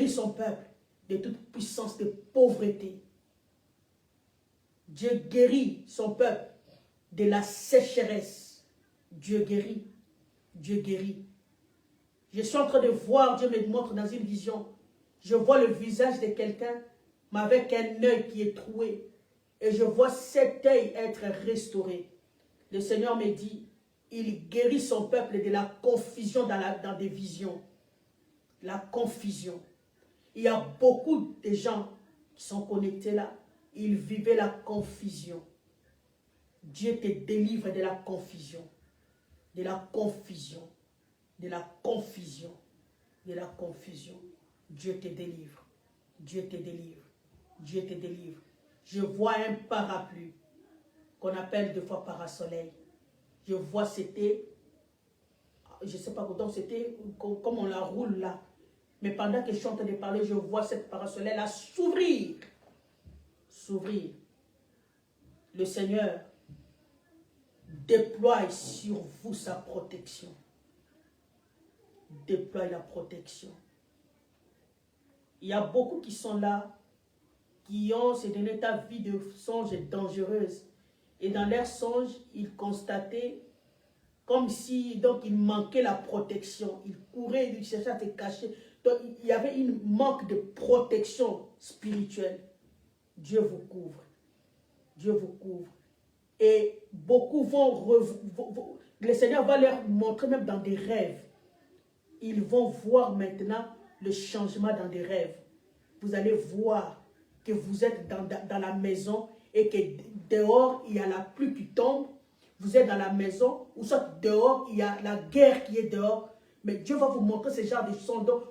son peuple de toute puissance de pauvreté. Dieu guérit son peuple de la sécheresse. Dieu guérit. Dieu guérit. Je suis en train de voir, Dieu me montre dans une vision. Je vois le visage de quelqu'un, mais avec un œil qui est troué. Et je vois cet œil être restauré. Le Seigneur me dit, il guérit son peuple de la confusion dans des visions. La confusion. Il y a beaucoup de gens qui sont connectés là. Ils vivaient la confusion. Dieu te délivre de la confusion. De la confusion. De la confusion. De la confusion. Dieu te délivre. Dieu te délivre. Dieu te délivre. Je vois un parapluie qu'on appelle des fois parasoleil. Je vois c'était, je ne sais pas comment c'était, comme on la roule là. Mais pendant que je suis en train de parler, je vois cette parasoleil là s'ouvrir. S'ouvrir. Le Seigneur déploie sur vous sa protection. Déploie la protection. Il y a beaucoup qui sont là, qui ont c'est un état vie de songe dangereuse. Et dans leurs songes, ils constataient comme si donc il manquait la protection. Ils couraient, ils cherchaient à se cacher. Donc il y avait une manque de protection spirituelle. Dieu vous couvre. Dieu vous couvre. Et beaucoup le Seigneur va leur montrer même dans des rêves. Ils vont voir maintenant le changement dans des rêves. Vous allez voir que vous êtes dans la maison et que dehors, il y a la pluie qui tombe. Vous êtes dans la maison, ou soit dehors, il y a la guerre qui est dehors. Mais Dieu va vous montrer ce genre de choses. Donc,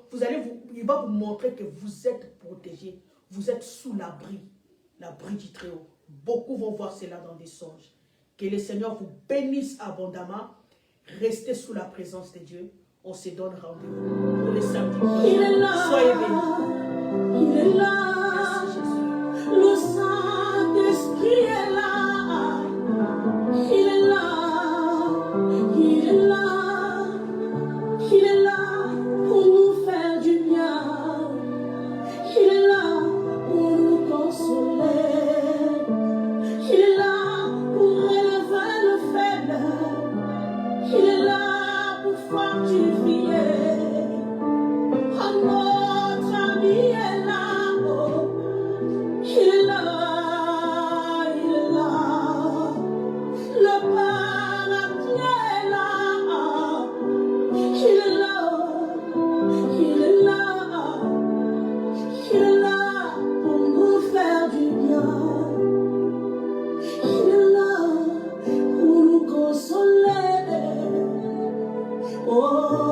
il va vous montrer que vous êtes protégés. Vous êtes sous l'abri du Très-Haut. Beaucoup vont voir cela dans des songes. Que le Seigneur vous bénisse abondamment. Restez sous la présence de Dieu. On se donne rendez-vous pour les samedis prochains. Soyez bénis. Il est là. Merci Jésus. Le Saint-Esprit est là. Il est là. Il est là. Il est là pour nous faire du bien. Oh,